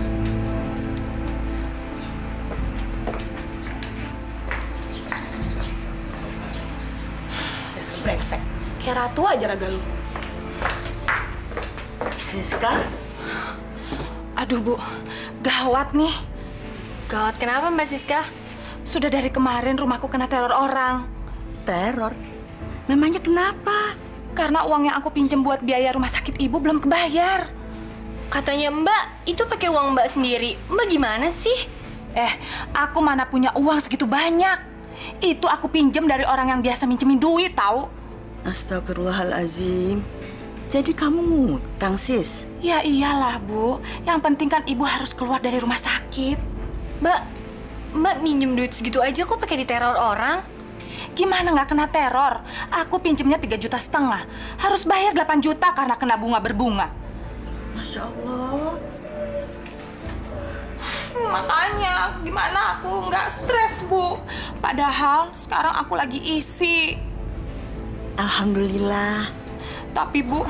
Speaker 7: Dasar brengsek. Kayak ratu aja laga lu.
Speaker 2: Siska,
Speaker 1: Aduh, Bu. Gawat nih.
Speaker 6: Gawat kenapa Mbak Siska?
Speaker 1: Sudah dari kemarin rumahku kena teror orang.
Speaker 2: teror. Memangnya kenapa?
Speaker 1: Karena uang yang aku pinjam buat biaya rumah sakit ibu belum kebayar.
Speaker 6: Katanya Mbak, itu pakai uang Mbak sendiri. Mbak gimana sih?
Speaker 1: Aku mana punya uang segitu banyak. Itu aku pinjam dari orang yang biasa minjemin duit, tahu?
Speaker 2: Astagfirullahalazim. Jadi kamu ngutang, Sis?
Speaker 1: Ya iyalah, Bu. Yang penting kan ibu harus keluar dari rumah sakit.
Speaker 6: Mbak minjem duit segitu aja kok pakai diteror orang?
Speaker 1: Gimana nggak kena teror? Aku pinjemnya 3,5 juta. Harus bayar 8 juta karena kena bunga berbunga.
Speaker 2: Masya Allah.
Speaker 1: Makanya gimana aku nggak stres, Bu. Padahal sekarang aku lagi isi.
Speaker 2: Alhamdulillah.
Speaker 1: Tapi Bu,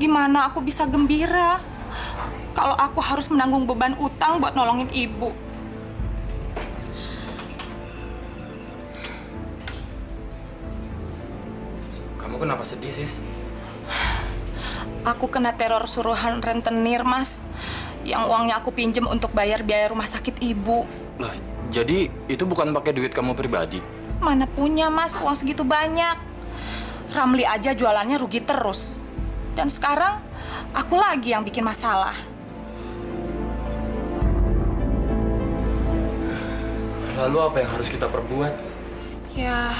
Speaker 1: gimana aku bisa gembira kalau aku harus menanggung beban utang buat nolongin ibu?
Speaker 5: Kamu kenapa sedih, Sis?
Speaker 1: Aku kena teror suruhan rentenir, Mas. Yang uangnya aku pinjem untuk bayar biaya rumah sakit ibu.
Speaker 5: Lah, jadi itu bukan pakai duit kamu pribadi?
Speaker 1: Mana punya, Mas, uang segitu banyak. Ramli aja jualannya rugi terus. Dan sekarang aku lagi yang bikin masalah.
Speaker 5: Lalu apa yang harus kita perbuat?
Speaker 1: Ya,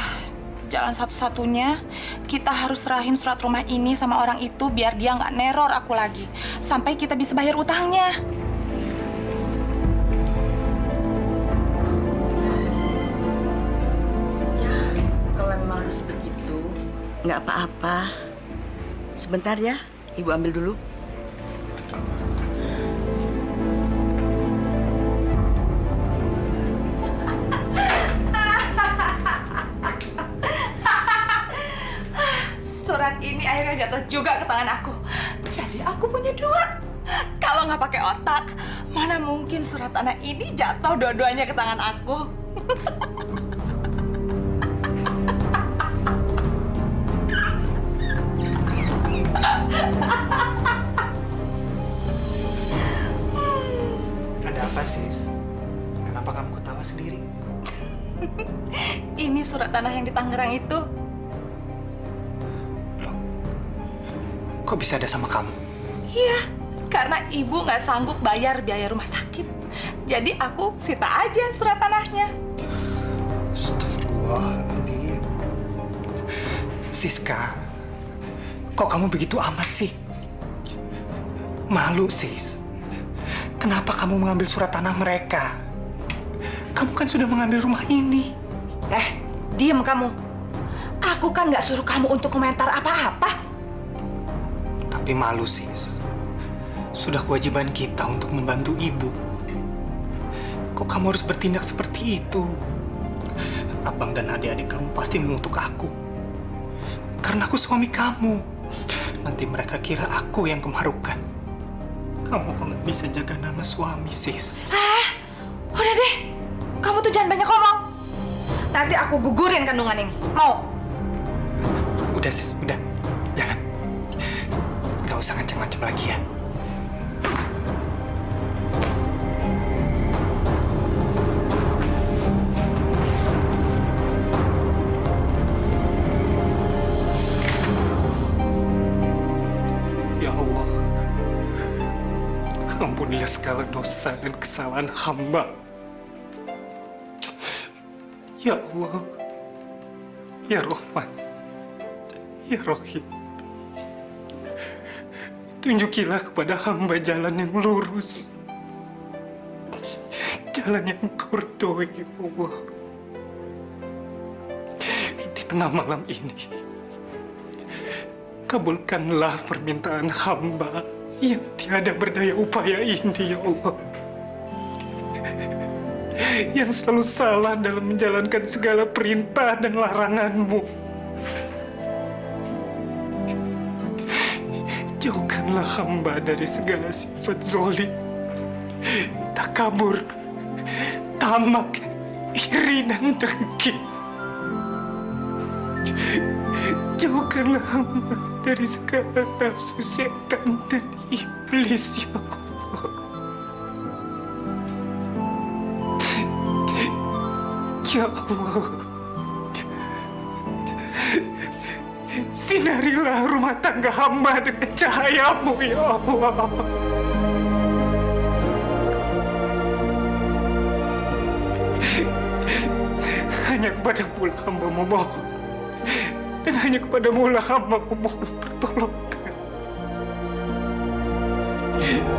Speaker 1: jalan satu-satunya kita harus serahin surat rumah ini sama orang itu biar dia nggak neror aku lagi. Sampai kita bisa bayar utangnya.
Speaker 2: Ya, kalau memang harus begitu, nggak apa-apa. Sebentar ya, Ibu ambil dulu.
Speaker 1: Surat ini akhirnya jatuh juga ke tangan aku. Jadi aku punya dua. Kalau nggak pakai otak, mana mungkin surat tanah ini jatuh dua-duanya ke tangan aku.
Speaker 3: Ada apa, Sis? Kenapa kamu ketawa sendiri?
Speaker 1: Ini surat tanah yang di Tangerang itu.
Speaker 3: Loh, kok bisa ada sama kamu?
Speaker 1: Iya, karena ibu nggak sanggup bayar biaya rumah sakit. Jadi aku sita aja surat tanahnya.
Speaker 3: Astagfirullahaladzim. Siska, kok kamu begitu amat sih? Malu, Sis. Kenapa kamu mengambil surat tanah mereka? Kamu kan sudah mengambil rumah ini.
Speaker 1: Diem kamu. Aku kan nggak suruh kamu untuk komentar apa-apa.
Speaker 3: Tapi malu, Sis. Sudah kewajiban kita untuk membantu ibu. Kok kamu harus bertindak seperti itu? Abang dan adik-adik kamu pasti mengutuk aku. Karena aku suami kamu. Nanti mereka kira aku yang kemarukan. Kamu kok nggak bisa jaga nama suami, Sis?
Speaker 1: Udah deh, kamu tuh jangan banyak ngomong. Nanti aku gugurin kandungan ini. Mau?
Speaker 3: Udah, Sis, udah. Jangan. Gak usah ngancam-ngancam lagi ya. Ya Allah, ampunilah segala dosa dan kesalahan hamba. Ya Allah, Ya Rahman, Ya Rahim, tunjukilah kepada hamba jalan yang lurus, jalan yang Engkau ridhoi, ya Allah. tengah malam ini, kabulkanlah permintaan hamba yang tiada berdaya upaya ini, ya Allah. Yang selalu salah dalam menjalankan segala perintah dan larangan-Mu. Jauhkanlah hamba dari segala sifat zolim, takabur, tamak, iri dan dengki. Jauhkanlah hamba dari segala nafsu setan dan iblis, ya Allah. Ya Allah, sinarilah rumah tangga hamba dengan cahaya-Mu, ya Allah. Hanya kepadamu lah hamba memohon, dan hanya kepadamu lah hamba memohon pertolongan.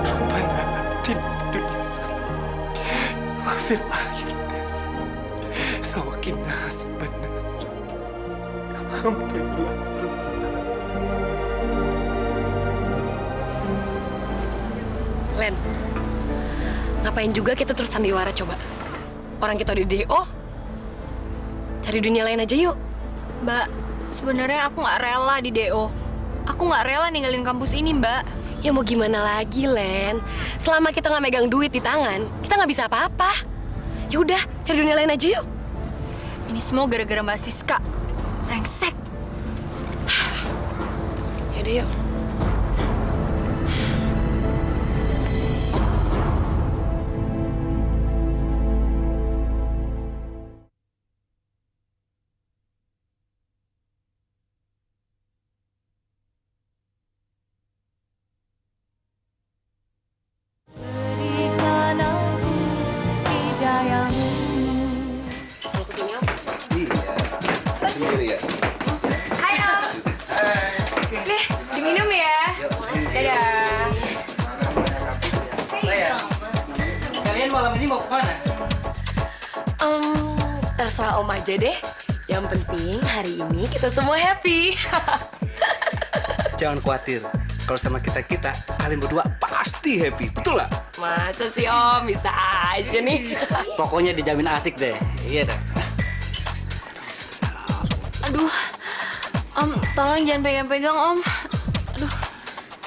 Speaker 3: Rabbana atina fid dunya hasanah wa fil akhirati hasanah wa qina azabannar. Alhamdulillah.
Speaker 7: Len, ngapain juga kita terus sandiwara coba? Orang kita di DO, cari dunia lain aja yuk.
Speaker 6: Mbak, sebenarnya aku nggak rela di DO. Aku nggak rela ninggalin kampus ini, Mbak.
Speaker 7: Ya mau gimana lagi, Len? Selama kita nggak megang duit di tangan, kita nggak bisa apa-apa. Ya udah, cari dunia lain aja yuk.
Speaker 6: Ini semua gara-gara Mbak Siska. Brengsek.
Speaker 7: Yaudah yuk.
Speaker 8: Berikan aku hidayamu.
Speaker 7: Kalau kesini Om.
Speaker 9: Sendiri ya?
Speaker 7: Hai Om. Nih, diminum ya. Dadah.
Speaker 3: Kalian malam ini mau kemana?
Speaker 7: Terserah Om aja deh. Yang penting hari ini kita semua happy.
Speaker 9: Jangan khawatir. Kalau sama kita-kita, kalian berdua pasti happy. Betul nggak?
Speaker 7: Masa sih Om, bisa aja nih.
Speaker 9: Pokoknya dijamin asik deh. Iya dah.
Speaker 6: Aduh. Om, tolong jangan pegang-pegang, Om. Aduh.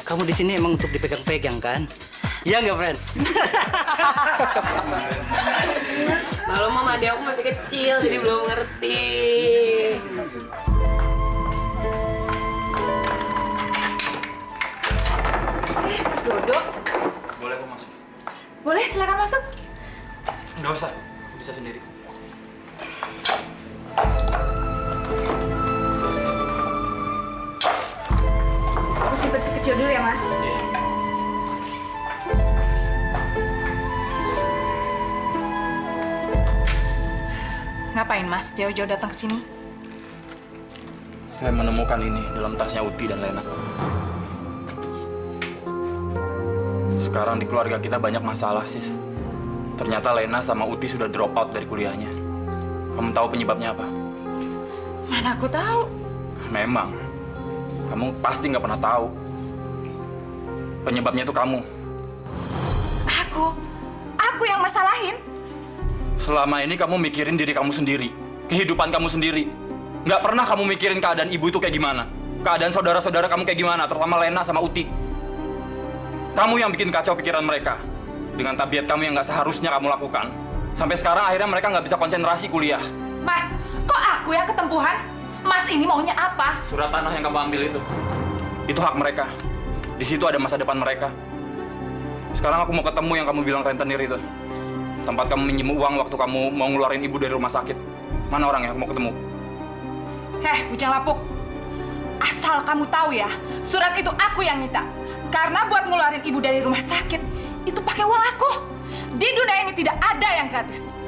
Speaker 9: Kamu di sini emang untuk dipegang-pegang kan? Iya nggak, friend?
Speaker 7: Malu Mama, dia aku masih kecil, jadi belum ngerti.
Speaker 2: Dodo,
Speaker 5: Boleh aku masuk?
Speaker 2: boleh silakan masuk.
Speaker 5: Nggak usah, aku bisa sendiri.
Speaker 1: Aku simpen sekecil dulu ya, Mas. Ngapain, Mas? Jauh-jauh datang ke sini?
Speaker 5: Saya menemukan ini dalam tasnya Uti dan Lena. Sekarang di keluarga kita banyak masalah, Sis. Ternyata Lena sama Uti sudah drop out dari kuliahnya. Kamu tahu penyebabnya apa?
Speaker 1: Mana aku tahu.
Speaker 5: Memang. Kamu pasti nggak pernah tahu. Penyebabnya itu kamu.
Speaker 1: Aku yang masalahin.
Speaker 5: Selama ini kamu mikirin diri kamu sendiri. Kehidupan kamu sendiri. Nggak pernah kamu mikirin keadaan ibu itu kayak gimana. Keadaan saudara-saudara kamu kayak gimana, terutama Lena sama Uti. Kamu yang bikin kacau pikiran mereka. Dengan tabiat kamu yang nggak seharusnya kamu lakukan. Sampai sekarang akhirnya mereka nggak bisa konsentrasi kuliah.
Speaker 1: Mas, kok aku yang ketempuhan? Mas ini maunya apa?
Speaker 5: Surat tanah yang kamu ambil itu hak mereka. Di situ ada masa depan mereka. Sekarang aku mau ketemu yang kamu bilang rentenir itu. Tempat kamu minjem uang waktu kamu mau ngeluarin ibu dari rumah sakit. Mana orangnya? Aku mau ketemu.
Speaker 1: Bujang lapuk. Asal kamu tahu ya, surat itu aku yang minta. Karena buat ngeluarin ibu dari rumah sakit, itu pakai uang aku. Di dunia ini tidak ada yang gratis.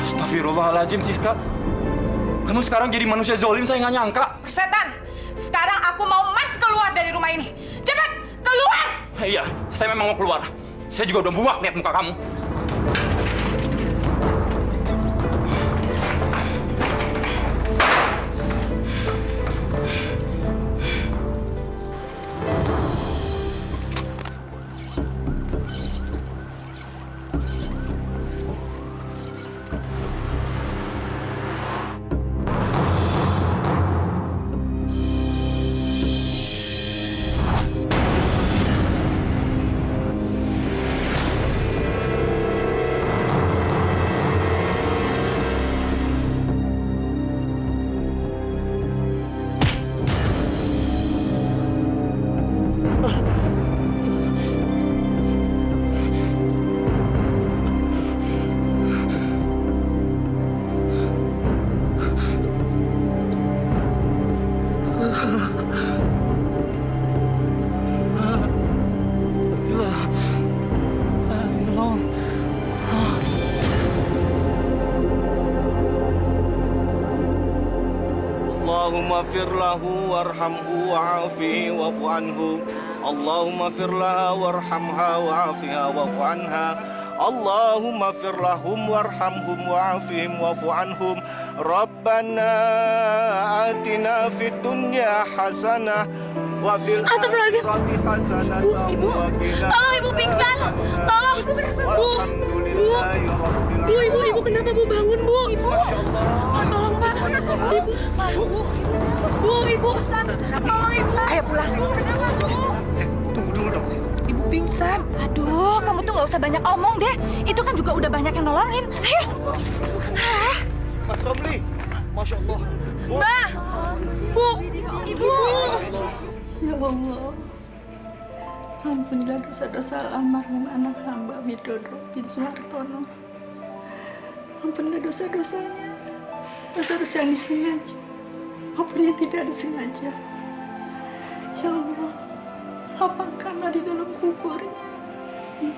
Speaker 5: Astagfirullahaladzim, Siska. Kamu sekarang jadi manusia zolim, saya nggak nyangka.
Speaker 1: Persetan, sekarang aku mau Mas keluar dari rumah ini. Cepat, keluar!
Speaker 5: Iya, saya memang mau keluar. Saya juga udah muak lihat muka kamu.
Speaker 10: اللهم اغفر له وارحمه وعافه واعف عنه اللهم اغفر لها وارحمها وعافها واعف عنها اللهم اغفر لهم وارحمهم وعافهم واعف عنهم ربنا آتنا في الدنيا حسنة وفي الآخرة حسنة وقنا
Speaker 6: Tolong ibu pingsan. Tolong ibu kenapa bu? Ibu kenapa bu? Bangun bu. Ibu. Tolong pak. Ibu. Tolong ibu.
Speaker 1: Ayo pulang.
Speaker 3: Sis, tunggu dulu dong, Sis. Ibu pingsan.
Speaker 1: Aduh, kamu tuh nggak usah banyak omong deh. Itu kan juga udah banyak yang nolongin. Ayo.
Speaker 10: Mas Romli, Masya Allah.
Speaker 1: Mbak. Bu. Ibu.
Speaker 2: Ya Allah, ampunilah dosa-dosa almarhum anak hamba Widodo bin Suhartono. Ampunilah dosa-dosanya, dosa-dosa yang disengaja maupun yang tidak disengaja. Ya Allah, lapangkanlah di dalam kuburnya.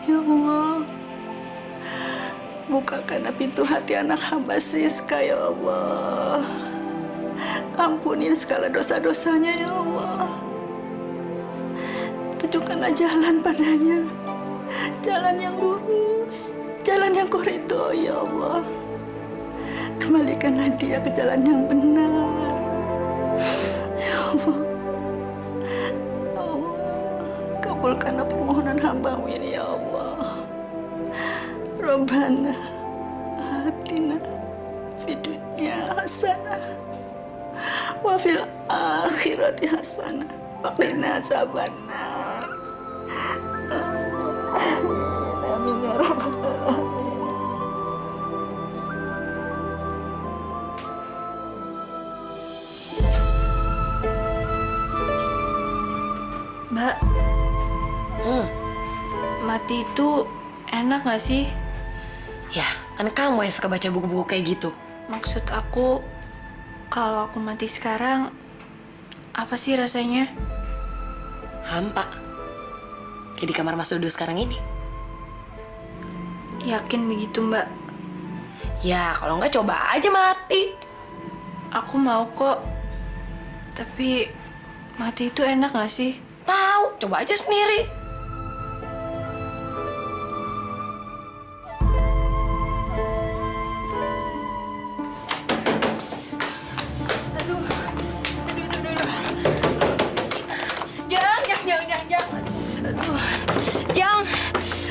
Speaker 2: Ya Allah, bukakanlah pintu hati anak hamba Siska, ya Allah. Ampuni segala dosa-dosanya, ya Allah. Tunjukkanlah jalan padanya, jalan yang lurus, jalan yang kau ridhoi, ya Allah. Kembalikanlah dia ke jalan yang benar, ya Allah. Ya Allah, kabulkanlah permohonan hamba-Mu ini, ya Allah. Rabbana atina fid dunya hasanah wa fil akhirati hasanah wa qina azabannar. Amin ya rabbal alamin.
Speaker 6: Mbak. Mati itu enak gak sih?
Speaker 7: Ya, kan kamu yang suka baca buku-buku kayak gitu.
Speaker 6: Maksud aku, kalau aku mati sekarang, apa sih rasanya?
Speaker 7: Hampa. Kayak di kamar Mas Dodo sekarang ini.
Speaker 6: Yakin begitu, Mbak?
Speaker 7: Ya, kalau nggak coba aja mati.
Speaker 6: Aku mau kok. Tapi mati itu enak gak sih?
Speaker 7: Tahu, coba aja sendiri.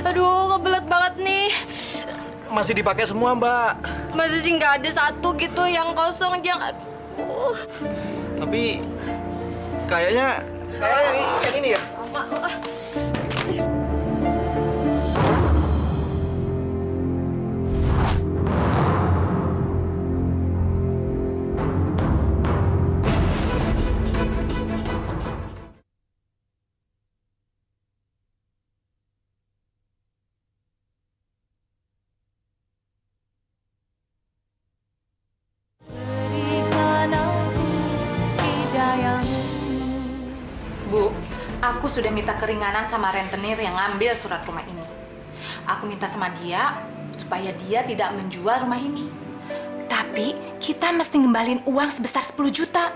Speaker 6: Aduh, kebelet banget nih.
Speaker 9: Masih dipakai semua, Mbak.
Speaker 6: Masih sih nggak ada satu gitu yang kosong, Jang. Aduh.
Speaker 9: Tapi kayaknya yang ini ya.
Speaker 8: Berikan aku hidayahmu.
Speaker 1: Bu, aku sudah minta keringanan sama rentenir yang ngambil surat rumah ini. Aku minta sama dia supaya dia tidak menjual rumah ini. Tapi kita mesti ngembalin uang sebesar 10 juta.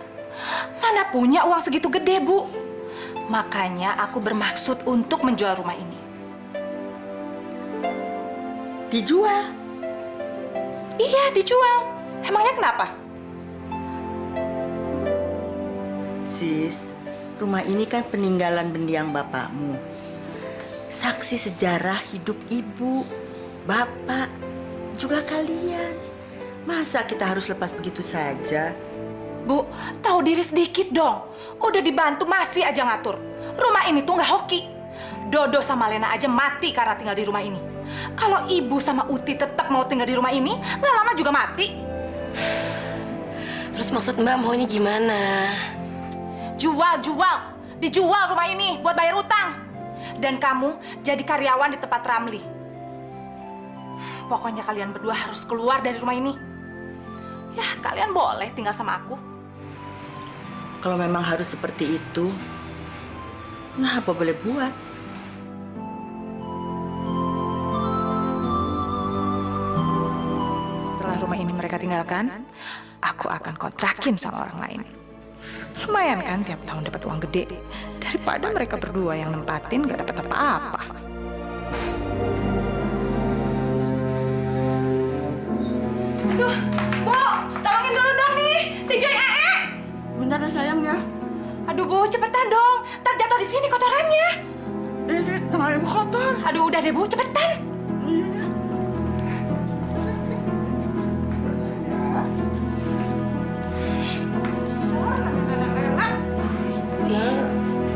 Speaker 1: Mana punya uang segitu gede, Bu? Makanya aku bermaksud untuk menjual rumah ini.
Speaker 2: Dijual?
Speaker 1: Iya, dijual. Emangnya kenapa?
Speaker 2: Sis, rumah ini kan peninggalan mendiang bapakmu. Saksi sejarah hidup ibu, bapak, juga kalian. Masa kita harus lepas begitu saja?
Speaker 1: Bu, tahu diri sedikit dong. Udah dibantu masih aja ngatur. Rumah ini tuh nggak hoki. Dodo sama Lena aja mati karena tinggal di rumah ini. Kalau ibu sama Uti tetap mau tinggal di rumah ini, nggak lama juga mati.
Speaker 7: Terus maksud Mbak maunya gimana?
Speaker 1: Jual. Dijual rumah ini buat bayar utang. Dan kamu jadi karyawan di tempat Ramli. Pokoknya kalian berdua harus keluar dari rumah ini. Ya, kalian boleh tinggal sama aku.
Speaker 2: Kalau memang harus seperti itu, nggak apa boleh buat.
Speaker 1: Setelah rumah ini mereka tinggalkan, aku akan kontrakin sama orang lain. Lumayan kan tiap tahun dapat uang gede. Daripada mereka berdua yang nempatin gak dapat apa-apa. Aduh, Bu, tolongin dulu dong nih, si Joy Ae.
Speaker 2: Bentar ya sayang ya.
Speaker 1: Aduh Bu, cepetan dong. Ntar jatuh di sini kotorannya.
Speaker 2: Tangan ibu kotor.
Speaker 1: Aduh, udah deh Bu, cepetan.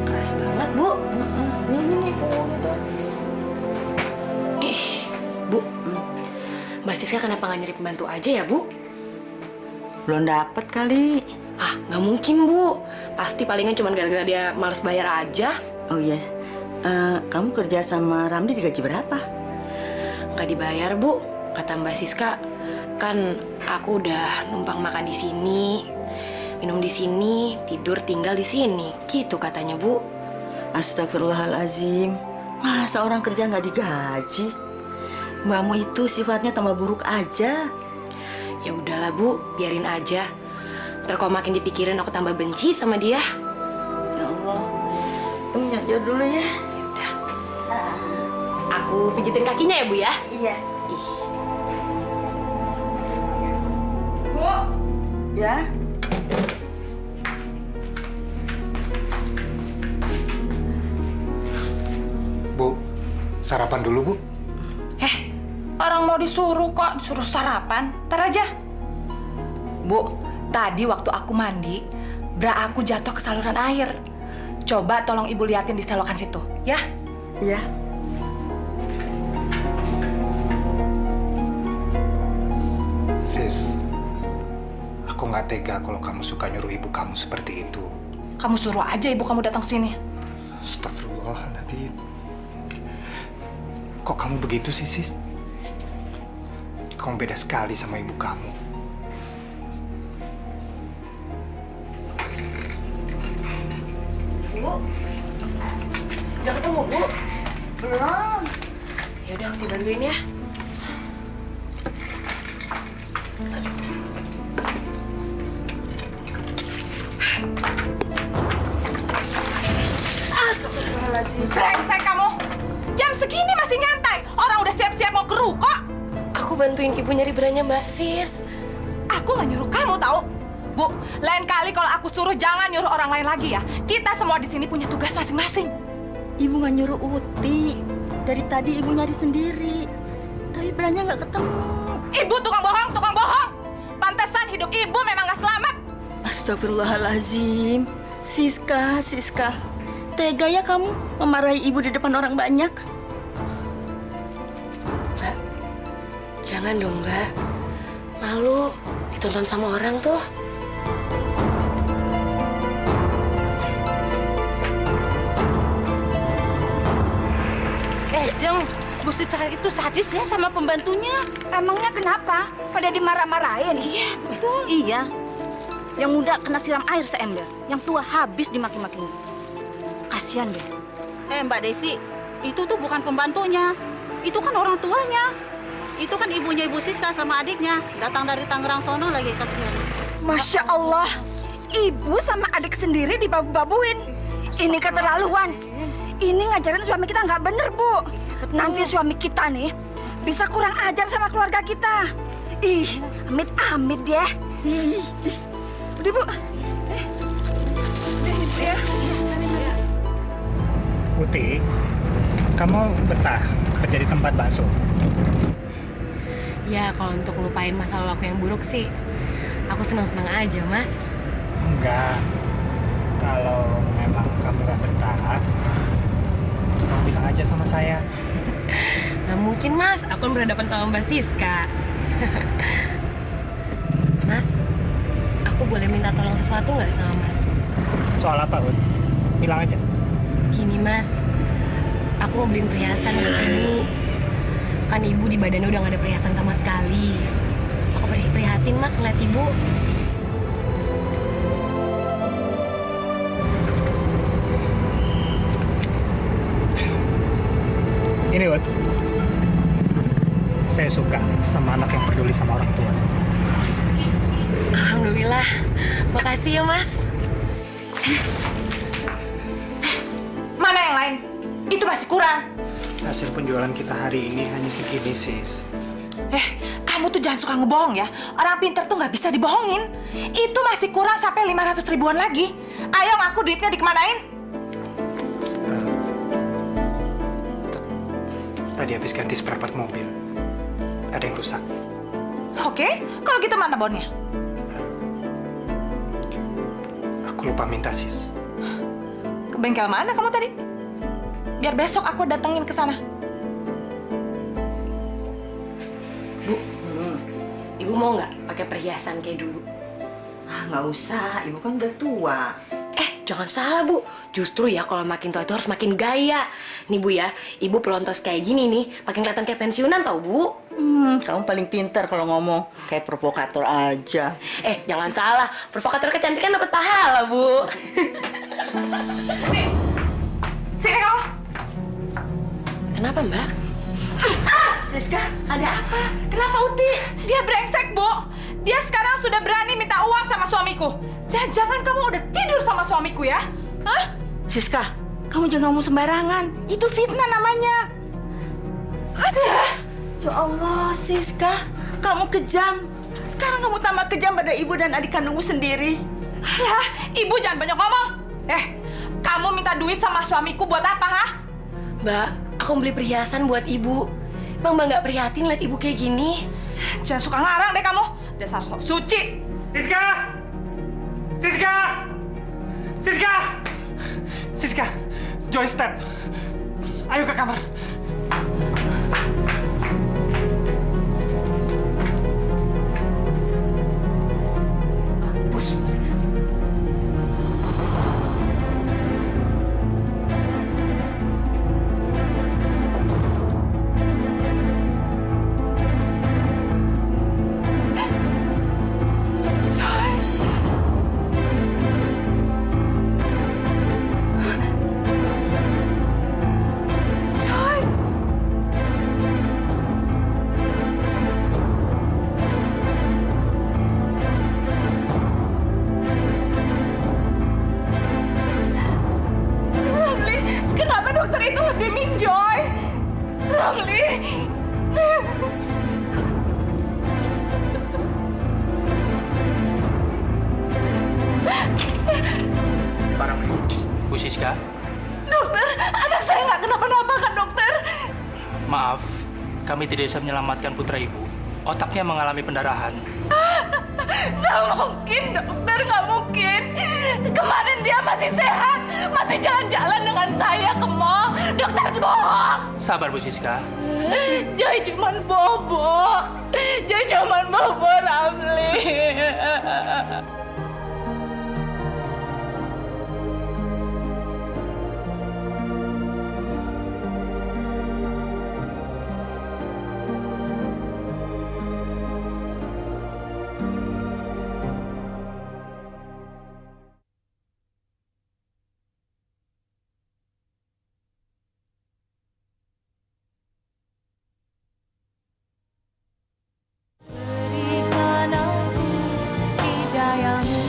Speaker 7: Keras banget, Bu. Ih, Bu. Mbak Siska kenapa nggak nyari pembantu aja ya, Bu?
Speaker 2: Belum dapet kali.
Speaker 7: Ah, nggak mungkin, Bu. Pasti palingan cuma gara-gara dia males bayar aja.
Speaker 2: Oh iya, kamu kerja sama Ramli digaji berapa?
Speaker 7: Nggak dibayar, Bu. Kata Mbak Siska, kan aku udah numpang makan di sini, minum di sini, tidur tinggal di sini. Gitu katanya, Bu.
Speaker 2: Astagfirullahalazim. Masa orang kerja nggak digaji? Mbakmu itu sifatnya tambah buruk aja.
Speaker 7: Ya udahlah, Bu, biarin aja. Ntar kalau makin dipikirin aku tambah benci sama dia.
Speaker 2: Ya Allah. Kamu nyadar dulu ya.
Speaker 7: Aku pijitin kakinya ya, Bu ya.
Speaker 2: Iya.
Speaker 7: Ih,
Speaker 1: Bu,
Speaker 2: Ya.
Speaker 3: Bu, sarapan dulu, Bu.
Speaker 1: orang mau disuruh kok, disuruh sarapan. Ntar aja. Bu, tadi waktu aku mandi, bra aku jatuh ke saluran air. Coba tolong Ibu liatin di selokan situ, ya?
Speaker 2: Iya.
Speaker 3: Sis, aku nggak tega kalau kamu suka nyuruh ibu kamu seperti itu.
Speaker 1: Kamu suruh aja ibu kamu datang sini.
Speaker 3: Astagfirullahaladzim. Kok kamu begitu sih, Sis? Kamu beda sekali sama ibu kamu.
Speaker 7: Bu. Udah ketemu, Bu?
Speaker 2: Belum.
Speaker 7: Ya udah, aku dibantuin ya.
Speaker 1: Brengsek kamu. Jam segini masih nyantai. Orang udah siap-siap mau ke ruko.
Speaker 7: Aku bantuin Ibu nyari beranya Mbak Sis.
Speaker 1: Aku nggak nyuruh kamu tahu. Bu, lain kali kalau aku suruh jangan nyuruh orang lain lagi ya. Kita semua di sini punya tugas masing-masing.
Speaker 2: Ibu nggak nyuruh Uti. Dari tadi ibu nyari sendiri. Tapi beranya nggak ketemu.
Speaker 1: Ibu tukang bohong, tukang bohong. Pantesan hidup ibu memang nggak selamat.
Speaker 2: Astagfirullahalazim. Siska, Siska. Tega ya kamu memarahi ibu di depan orang banyak?
Speaker 7: Mbak, jangan dong, Mbak. Malu ditonton sama orang tuh.
Speaker 11: Jeng, Bu Siska itu sadis ya sama pembantunya.
Speaker 12: Emangnya kenapa? Pada dimarah-marahin?
Speaker 11: Iya, betul.
Speaker 12: Iya. Yang muda kena siram air seember, yang tua habis dimaki-makinya. Kasihan deh.
Speaker 11: Mbak Desi, itu tuh bukan pembantunya. Itu kan orang tuanya. Itu kan ibunya Ibu Siska sama adiknya. Datang dari Tangerang sono lagi, kasihan.
Speaker 12: Masya Allah, ibu sama adik sendiri dibabu-babuin. Ini keterlaluan. Ini ngajarin suami kita nggak bener, Bu. Nanti suami kita nih bisa kurang ajar sama keluarga kita. Ih, amit-amit deh. Ih. Udah, Bu. Ya.
Speaker 3: Uti, kamu betah kerja di tempat bakso?
Speaker 7: Ya, kalau untuk lupain masa lalu aku yang buruk sih, aku senang-senang aja, Mas.
Speaker 3: Enggak. Kalau memang kamu nggak betah, kamu bilang aja sama saya.
Speaker 7: Nggak mungkin, Mas. Aku kan berhadapan sama Mbak Siska. Mas, aku boleh minta tolong sesuatu nggak sama Mas?
Speaker 3: Soal apa, Ut? Bilang aja.
Speaker 7: Gini, Mas. Aku mau beliin perhiasan buat Ibu. Kan Ibu di badannya udah nggak ada perhiasan sama sekali. Aku prihatin, Mas, ngeliat Ibu.
Speaker 3: Ini, Ut. Saya suka sama anak yang peduli sama orang tua.
Speaker 7: Alhamdulillah. Makasih ya, Mas.
Speaker 1: Mana yang lain? Itu masih kurang.
Speaker 3: Hasil penjualan kita hari ini hanya segini, sis.
Speaker 1: Kamu tuh jangan suka ngebohong ya. Orang pintar tuh nggak bisa dibohongin. Itu masih kurang sampai 500 ribuan lagi. Ayo ngaku duitnya dikemanain?
Speaker 3: Tadi habis ganti spare part mobil. Ada yang rusak.
Speaker 1: Oke, kalau gitu mana bonnya?
Speaker 3: Aku lupa minta, sis.
Speaker 1: Ke bengkel mana kamu tadi? Biar besok aku datengin ke sana.
Speaker 7: Bu, Ibu mau nggak pakai perhiasan kayak dulu?
Speaker 2: Nggak usah, ibu kan udah tua.
Speaker 7: Jangan salah, Bu. Justru ya kalau makin tua itu harus makin gaya. Nih, Bu ya, Ibu pelontos kayak gini nih, makin kelihatan kayak pensiunan tau, Bu.
Speaker 2: Kamu paling pintar kalau ngomong. Kayak provokator aja.
Speaker 7: Jangan salah. Provokator kecantikan dapat pahala, Bu.
Speaker 1: Sini kamu.
Speaker 7: Kenapa, Mbak?
Speaker 2: Siska, ada apa? Kenapa Uti?
Speaker 1: Dia brengsek, Bu. Dia sekarang sudah berani minta uang sama suamiku. Jangan kamu udah tidur sama suamiku ya? Hah?
Speaker 2: Siska, kamu jangan ngomong sembarangan. Itu fitnah namanya. Ya Allah, Siska, kamu kejam. Sekarang kamu tambah kejam pada ibu dan adik kandungmu sendiri.
Speaker 1: Lah, ibu jangan banyak ngomong. Kamu minta duit sama suamiku buat apa, ha?
Speaker 7: Mbak, aku beli perhiasan buat Ibu. Emang Mbak nggak prihatin lihat Ibu kayak gini?
Speaker 1: Jangan suka ngarang deh kamu. Dasar sok suci.
Speaker 3: Siska! Siska! Siska! Siska! Joy step! Ayo ke kamar.
Speaker 7: Mampus, Sis.
Speaker 1: Kenapa dokter itu ngedimin Joy? Ramli.
Speaker 5: Bu Siska,
Speaker 1: Dokter, anak saya nggak kenapa-napa kan dokter?
Speaker 3: Maaf, kami tidak bisa menyelamatkan putra ibu. Otaknya mengalami pendarahan.
Speaker 1: Nggak mungkin dokter, nggak mungkin. Kemarin dia masih sehat, masih jalan-jalan dengan saya ke mall. Dokter itu bohong.
Speaker 3: Sabar, Bu Siska.
Speaker 1: Joy cuman bobo. Joy cuman bobo, Ramli.
Speaker 8: Berikan aku hidayamu.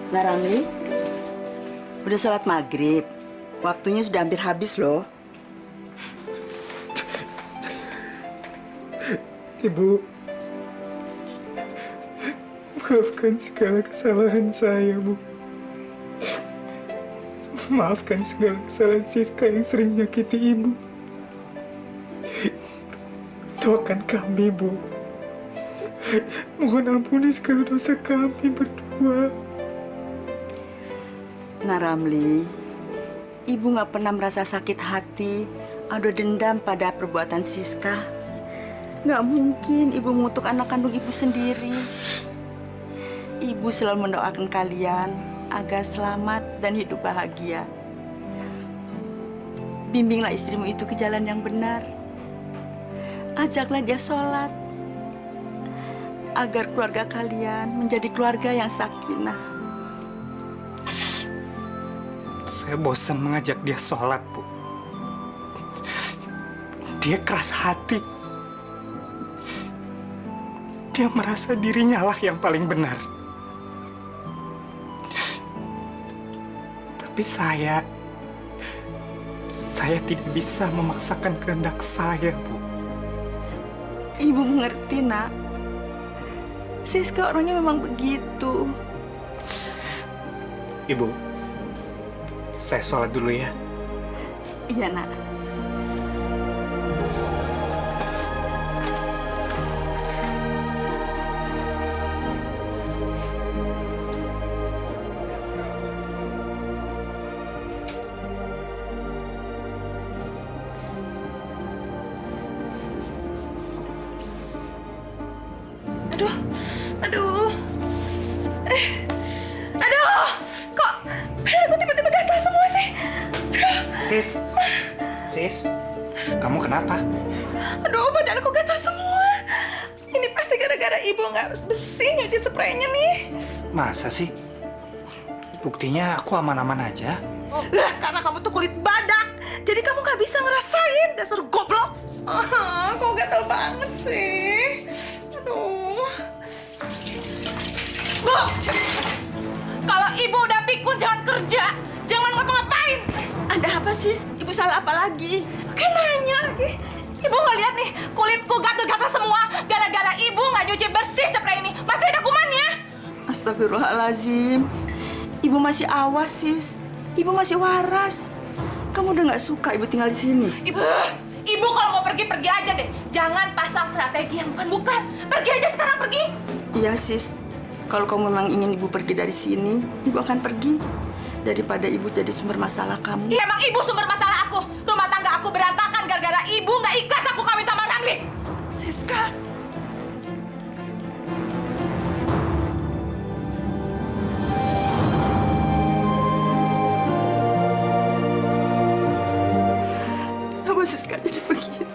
Speaker 2: Nah, Ramli, udah sholat maghrib. Waktunya sudah hampir habis loh.
Speaker 3: Ibu, maafkan segala kesalahan saya, Bu. Maafkan segala kesalahan Siska yang sering menyakiti ibu. Doakan kami, Bu. Mohon ampuni segala dosa kami berdua.
Speaker 2: Nah Ramli, ibu nggak pernah merasa sakit hati atau dendam pada perbuatan Siska. Nggak mungkin ibu mengutuk anak kandung ibu sendiri. Ibu selalu mendoakan kalian agar selamat dan hidup bahagia. Bimbinglah istrimu itu ke jalan yang benar. Ajaklah dia sholat agar keluarga kalian menjadi keluarga yang sakinah.
Speaker 3: Saya bosan mengajak dia sholat, Bu. Dia keras hati. Dia merasa dirinya lah yang paling benar. Tapi saya tidak bisa memaksakan kehendak saya, Bu.
Speaker 2: Ibu mengerti, Nak. Siska orangnya memang begitu.
Speaker 3: Ibu, saya sholat dulu ya.
Speaker 2: Iya, Nak.
Speaker 1: Aduh. Aduh. Kok badan aku tiba-tiba gatal semua sih? Aduh.
Speaker 3: Sis, kamu kenapa?
Speaker 1: Aduh, badan aku gatal semua. Ini pasti gara-gara ibu nggak bersih nyuci spraynya nih.
Speaker 3: Masa sih? Buktinya aku aman-aman aja.
Speaker 1: Lah, karena kamu tuh kulit badak. Jadi kamu nggak bisa ngerasain, dasar goblok. Kok gatal banget sih? Aduh. Bu, kalau ibu udah pikun jangan kerja, jangan ngapa-ngapain.
Speaker 2: Ada apa, Sis? Ibu salah apa lagi?
Speaker 1: Kan nanya lagi. Ibu nggak lihat nih, kulitku gatal-gatal semua gara-gara ibu nggak nyuci bersih spray ini. Masih ada kumannya.
Speaker 2: Astagfirullahaladzim. Ibu masih awas, Sis. Ibu masih waras. Kamu udah nggak suka ibu tinggal di sini?
Speaker 1: Ibu kalau mau pergi-pergi aja deh. Jangan pasang strategi yang bukan-bukan. Pergi aja sekarang, pergi.
Speaker 2: Iya, Sis. Kalau kamu memang ingin ibu pergi dari sini, ibu akan pergi. Daripada ibu jadi sumber masalah kamu.
Speaker 1: Iya, emang ibu sumber masalah aku. Rumah tangga aku berantakan gara-gara ibu nggak ikhlas aku kawin sama Ramli.
Speaker 2: Siska. Kenapa Siska jadi begitu?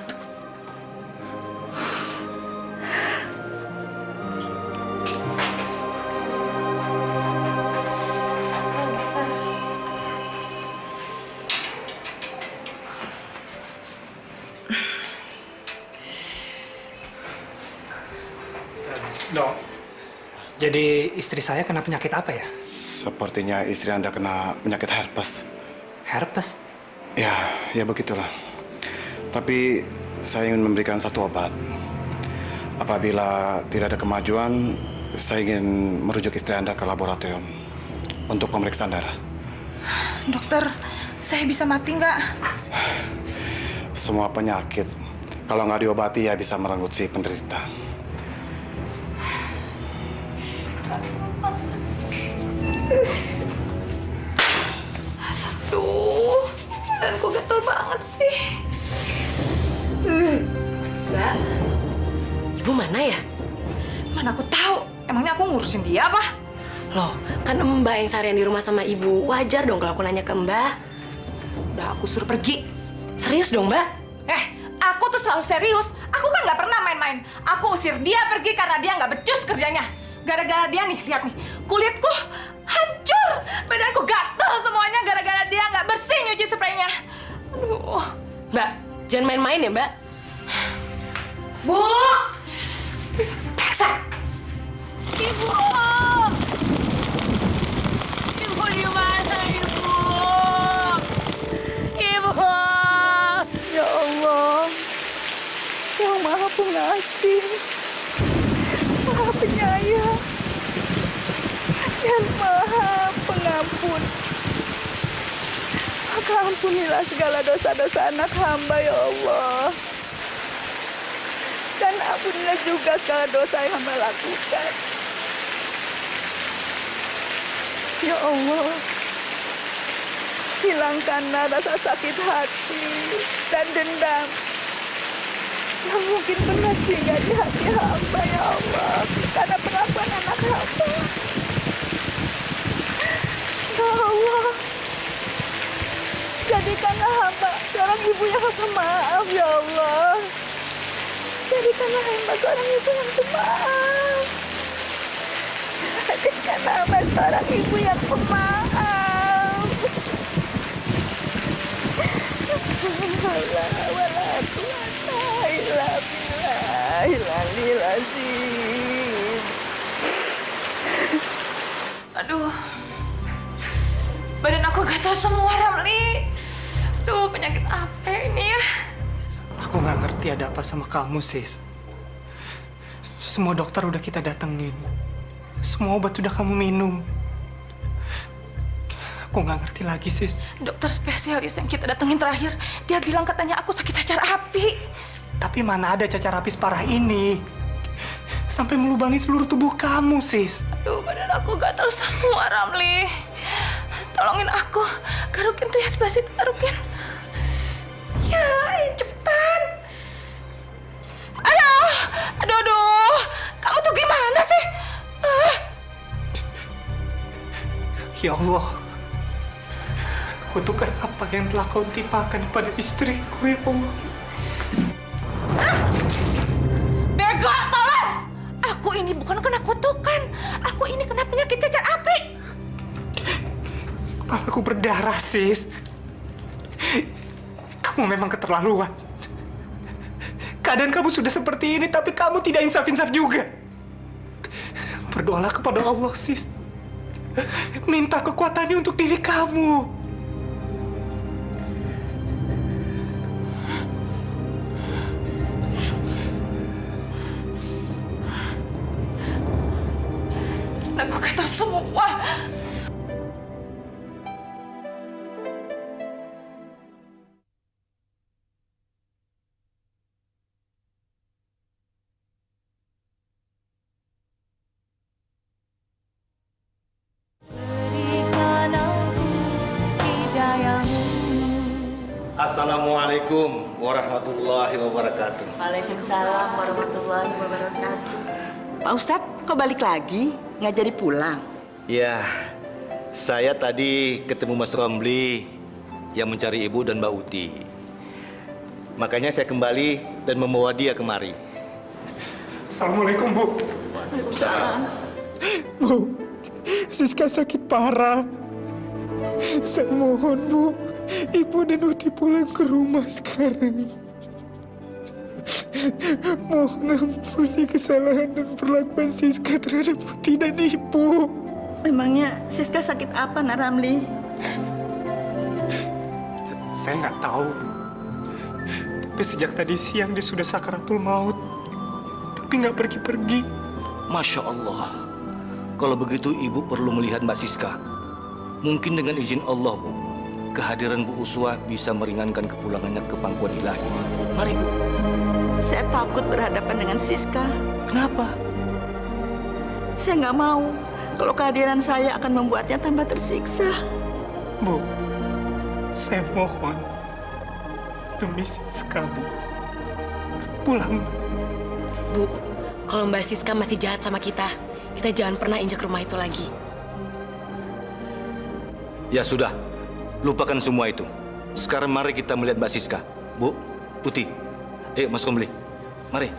Speaker 3: Dok, jadi istri saya kena penyakit apa ya?
Speaker 13: Sepertinya istri Anda kena penyakit herpes.
Speaker 3: Herpes?
Speaker 13: Ya begitulah. Tapi saya ingin memberikan satu obat. Apabila tidak ada kemajuan, saya ingin merujuk istri Anda ke laboratorium untuk pemeriksaan darah.
Speaker 1: Dokter, saya bisa mati nggak?
Speaker 13: Semua penyakit, kalau nggak diobati ya bisa merenggut si penderita.
Speaker 1: Aduh, badanku gatel banget sih.
Speaker 7: Mbak, ibu mana ya?
Speaker 1: Mana aku tahu. Emangnya aku ngurusin dia apa?
Speaker 7: Loh, kan Mbak yang seharian di rumah sama ibu. Wajar dong kalau aku nanya ke Mbak.
Speaker 1: Udah aku suruh pergi.
Speaker 7: Serius dong, Mbak?
Speaker 1: Aku tuh selalu serius. Aku kan nggak pernah main-main. Aku usir dia pergi karena dia nggak becus kerjanya. Gara-gara dia nih, lihat nih, kulitku hancur, badanku gatel semuanya gara-gara dia nggak bersih nyuci spraynya. Aduh.
Speaker 7: Mbak, jangan main-main ya, Mbak.
Speaker 1: Bu! Paksa! Ibu! Ibu di mana, Ibu? Ibu!
Speaker 12: Ya Allah, yang Maha Pengasih, Maha Penyayang, dan Maha Pengampun. Maka ampunilah segala dosa-dosa anak hamba ya Allah. Dan ampunilah juga segala dosa yang hamba lakukan. Ya Allah, hilangkanlah rasa sakit hati dan dendam yang mungkin pernah singgah di hati hamba ya Allah karena perlakuan anak hamba. Ya Allah, jadikanlah hamba seorang ibu yang pemaaf ya Allah. Jadikanlah hamba seorang ibu yang pemaaf. Jadikanlah hamba seorang ibu yang pemaaf. Allah wala quwata illa billahil azim.
Speaker 1: Aduh, badan aku gatal semua, Ramli. Aduh, penyakit apa ini ya?
Speaker 3: Aku nggak ngerti ada apa sama kamu, sis. Semua dokter udah kita datengin. Semua obat udah kamu minum. Aku nggak ngerti lagi, sis.
Speaker 1: Dokter spesialis yang kita datengin terakhir, dia bilang katanya aku sakit cacar api.
Speaker 3: Tapi mana ada cacar api separah ini? Sampai melubangi seluruh tubuh kamu, sis.
Speaker 1: Aduh, badan aku gatal semua, Ramli. Tolongin aku. Garukin tuh ya sebelah situ, garukin. Ya, cepetan. Aduh. Kamu tuh gimana sih?
Speaker 3: Ya Allah. Kutukan apa yang telah kau timpakan pada istriku, ya Allah.
Speaker 1: Bego, tolong! Aku ini bukan kena kutukan. Aku ini kena penyakit cacar api.
Speaker 3: Kepalaku berdarah, sis. Kamu memang keterlaluan. Keadaan kamu sudah seperti ini, tapi kamu tidak insaf-insaf juga. Berdoalah kepada Allah, sis. Minta kekuatannya untuk diri kamu.
Speaker 1: Aku gatal semua.
Speaker 8: Berikan aku hidayamu.
Speaker 10: Assalamualaikum warahmatullahi wabarakatuh.
Speaker 2: Waalaikumsalam warahmatullahi wabarakatuh. Pak Ustadz, kok balik lagi? Nggak jadi pulang?
Speaker 10: Ya, saya tadi ketemu Mas Romli yang mencari Ibu dan Mbak Uti. Makanya saya kembali dan membawa dia kemari.
Speaker 3: Assalamualaikum, Bu.
Speaker 2: Waalaikumsalam.
Speaker 3: Bu, Siska sakit parah. Saya mohon, Bu, Ibu dan Uti pulang ke rumah sekarang. Mohon ampuni kesalahan dan perlakuan Siska terhadap Uti dan Ibu.
Speaker 2: Memangnya Siska sakit apa, Nak Ramli?
Speaker 3: Saya nggak tahu, Bu. Tapi sejak tadi siang dia sudah sakaratul maut. Tapi nggak pergi-pergi.
Speaker 10: Masya Allah. Kalau begitu Ibu perlu melihat Mbak Siska. Mungkin dengan izin Allah, Bu, kehadiran Bu Uswah bisa meringankan kepulangannya ke pangkuan ilahi. Mari, Bu.
Speaker 2: Saya takut berhadapan dengan Siska.
Speaker 10: Kenapa?
Speaker 2: Saya nggak mau kalau kehadiran saya akan membuatnya tambah tersiksa.
Speaker 3: Bu, saya mohon demi Siska, Bu. Pulang.
Speaker 7: Bu, kalau Mbak Siska masih jahat sama kita jangan pernah injak rumah itu lagi.
Speaker 10: Ya sudah, lupakan semua itu. Sekarang mari kita melihat Mbak Siska. Bu, Putih, ayo Mas Romli, mari.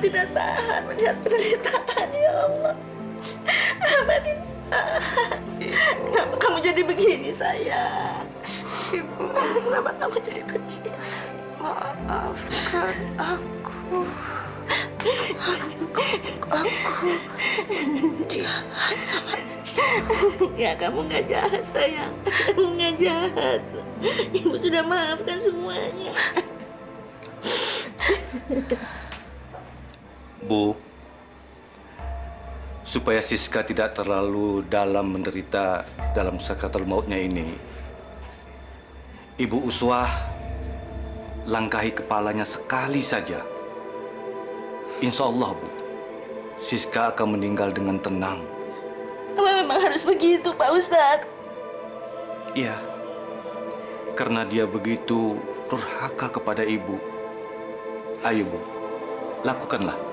Speaker 2: tidak tahan melihat penderitaan, ya Allah. Hamba tidak tahan. Kenapa kamu jadi begini, sayang? Ibu, kenapa kamu jadi begini?
Speaker 1: Maafkan aku. Aku jahat sama
Speaker 2: Ya, kamu nggak jahat, sayang. Kamu nggak jahat. Ibu sudah maafkan semuanya.
Speaker 10: Bu, supaya Siska tidak terlalu dalam menderita dalam sakaratul mautnya ini, Ibu Uswah langkahi kepalanya sekali saja. Insya Allah, Bu, Siska akan meninggal dengan tenang.
Speaker 2: Apa memang harus begitu, Pak Ustadz?
Speaker 10: Iya, karena dia begitu durhaka kepada Ibu. Ayo, Bu, lakukanlah.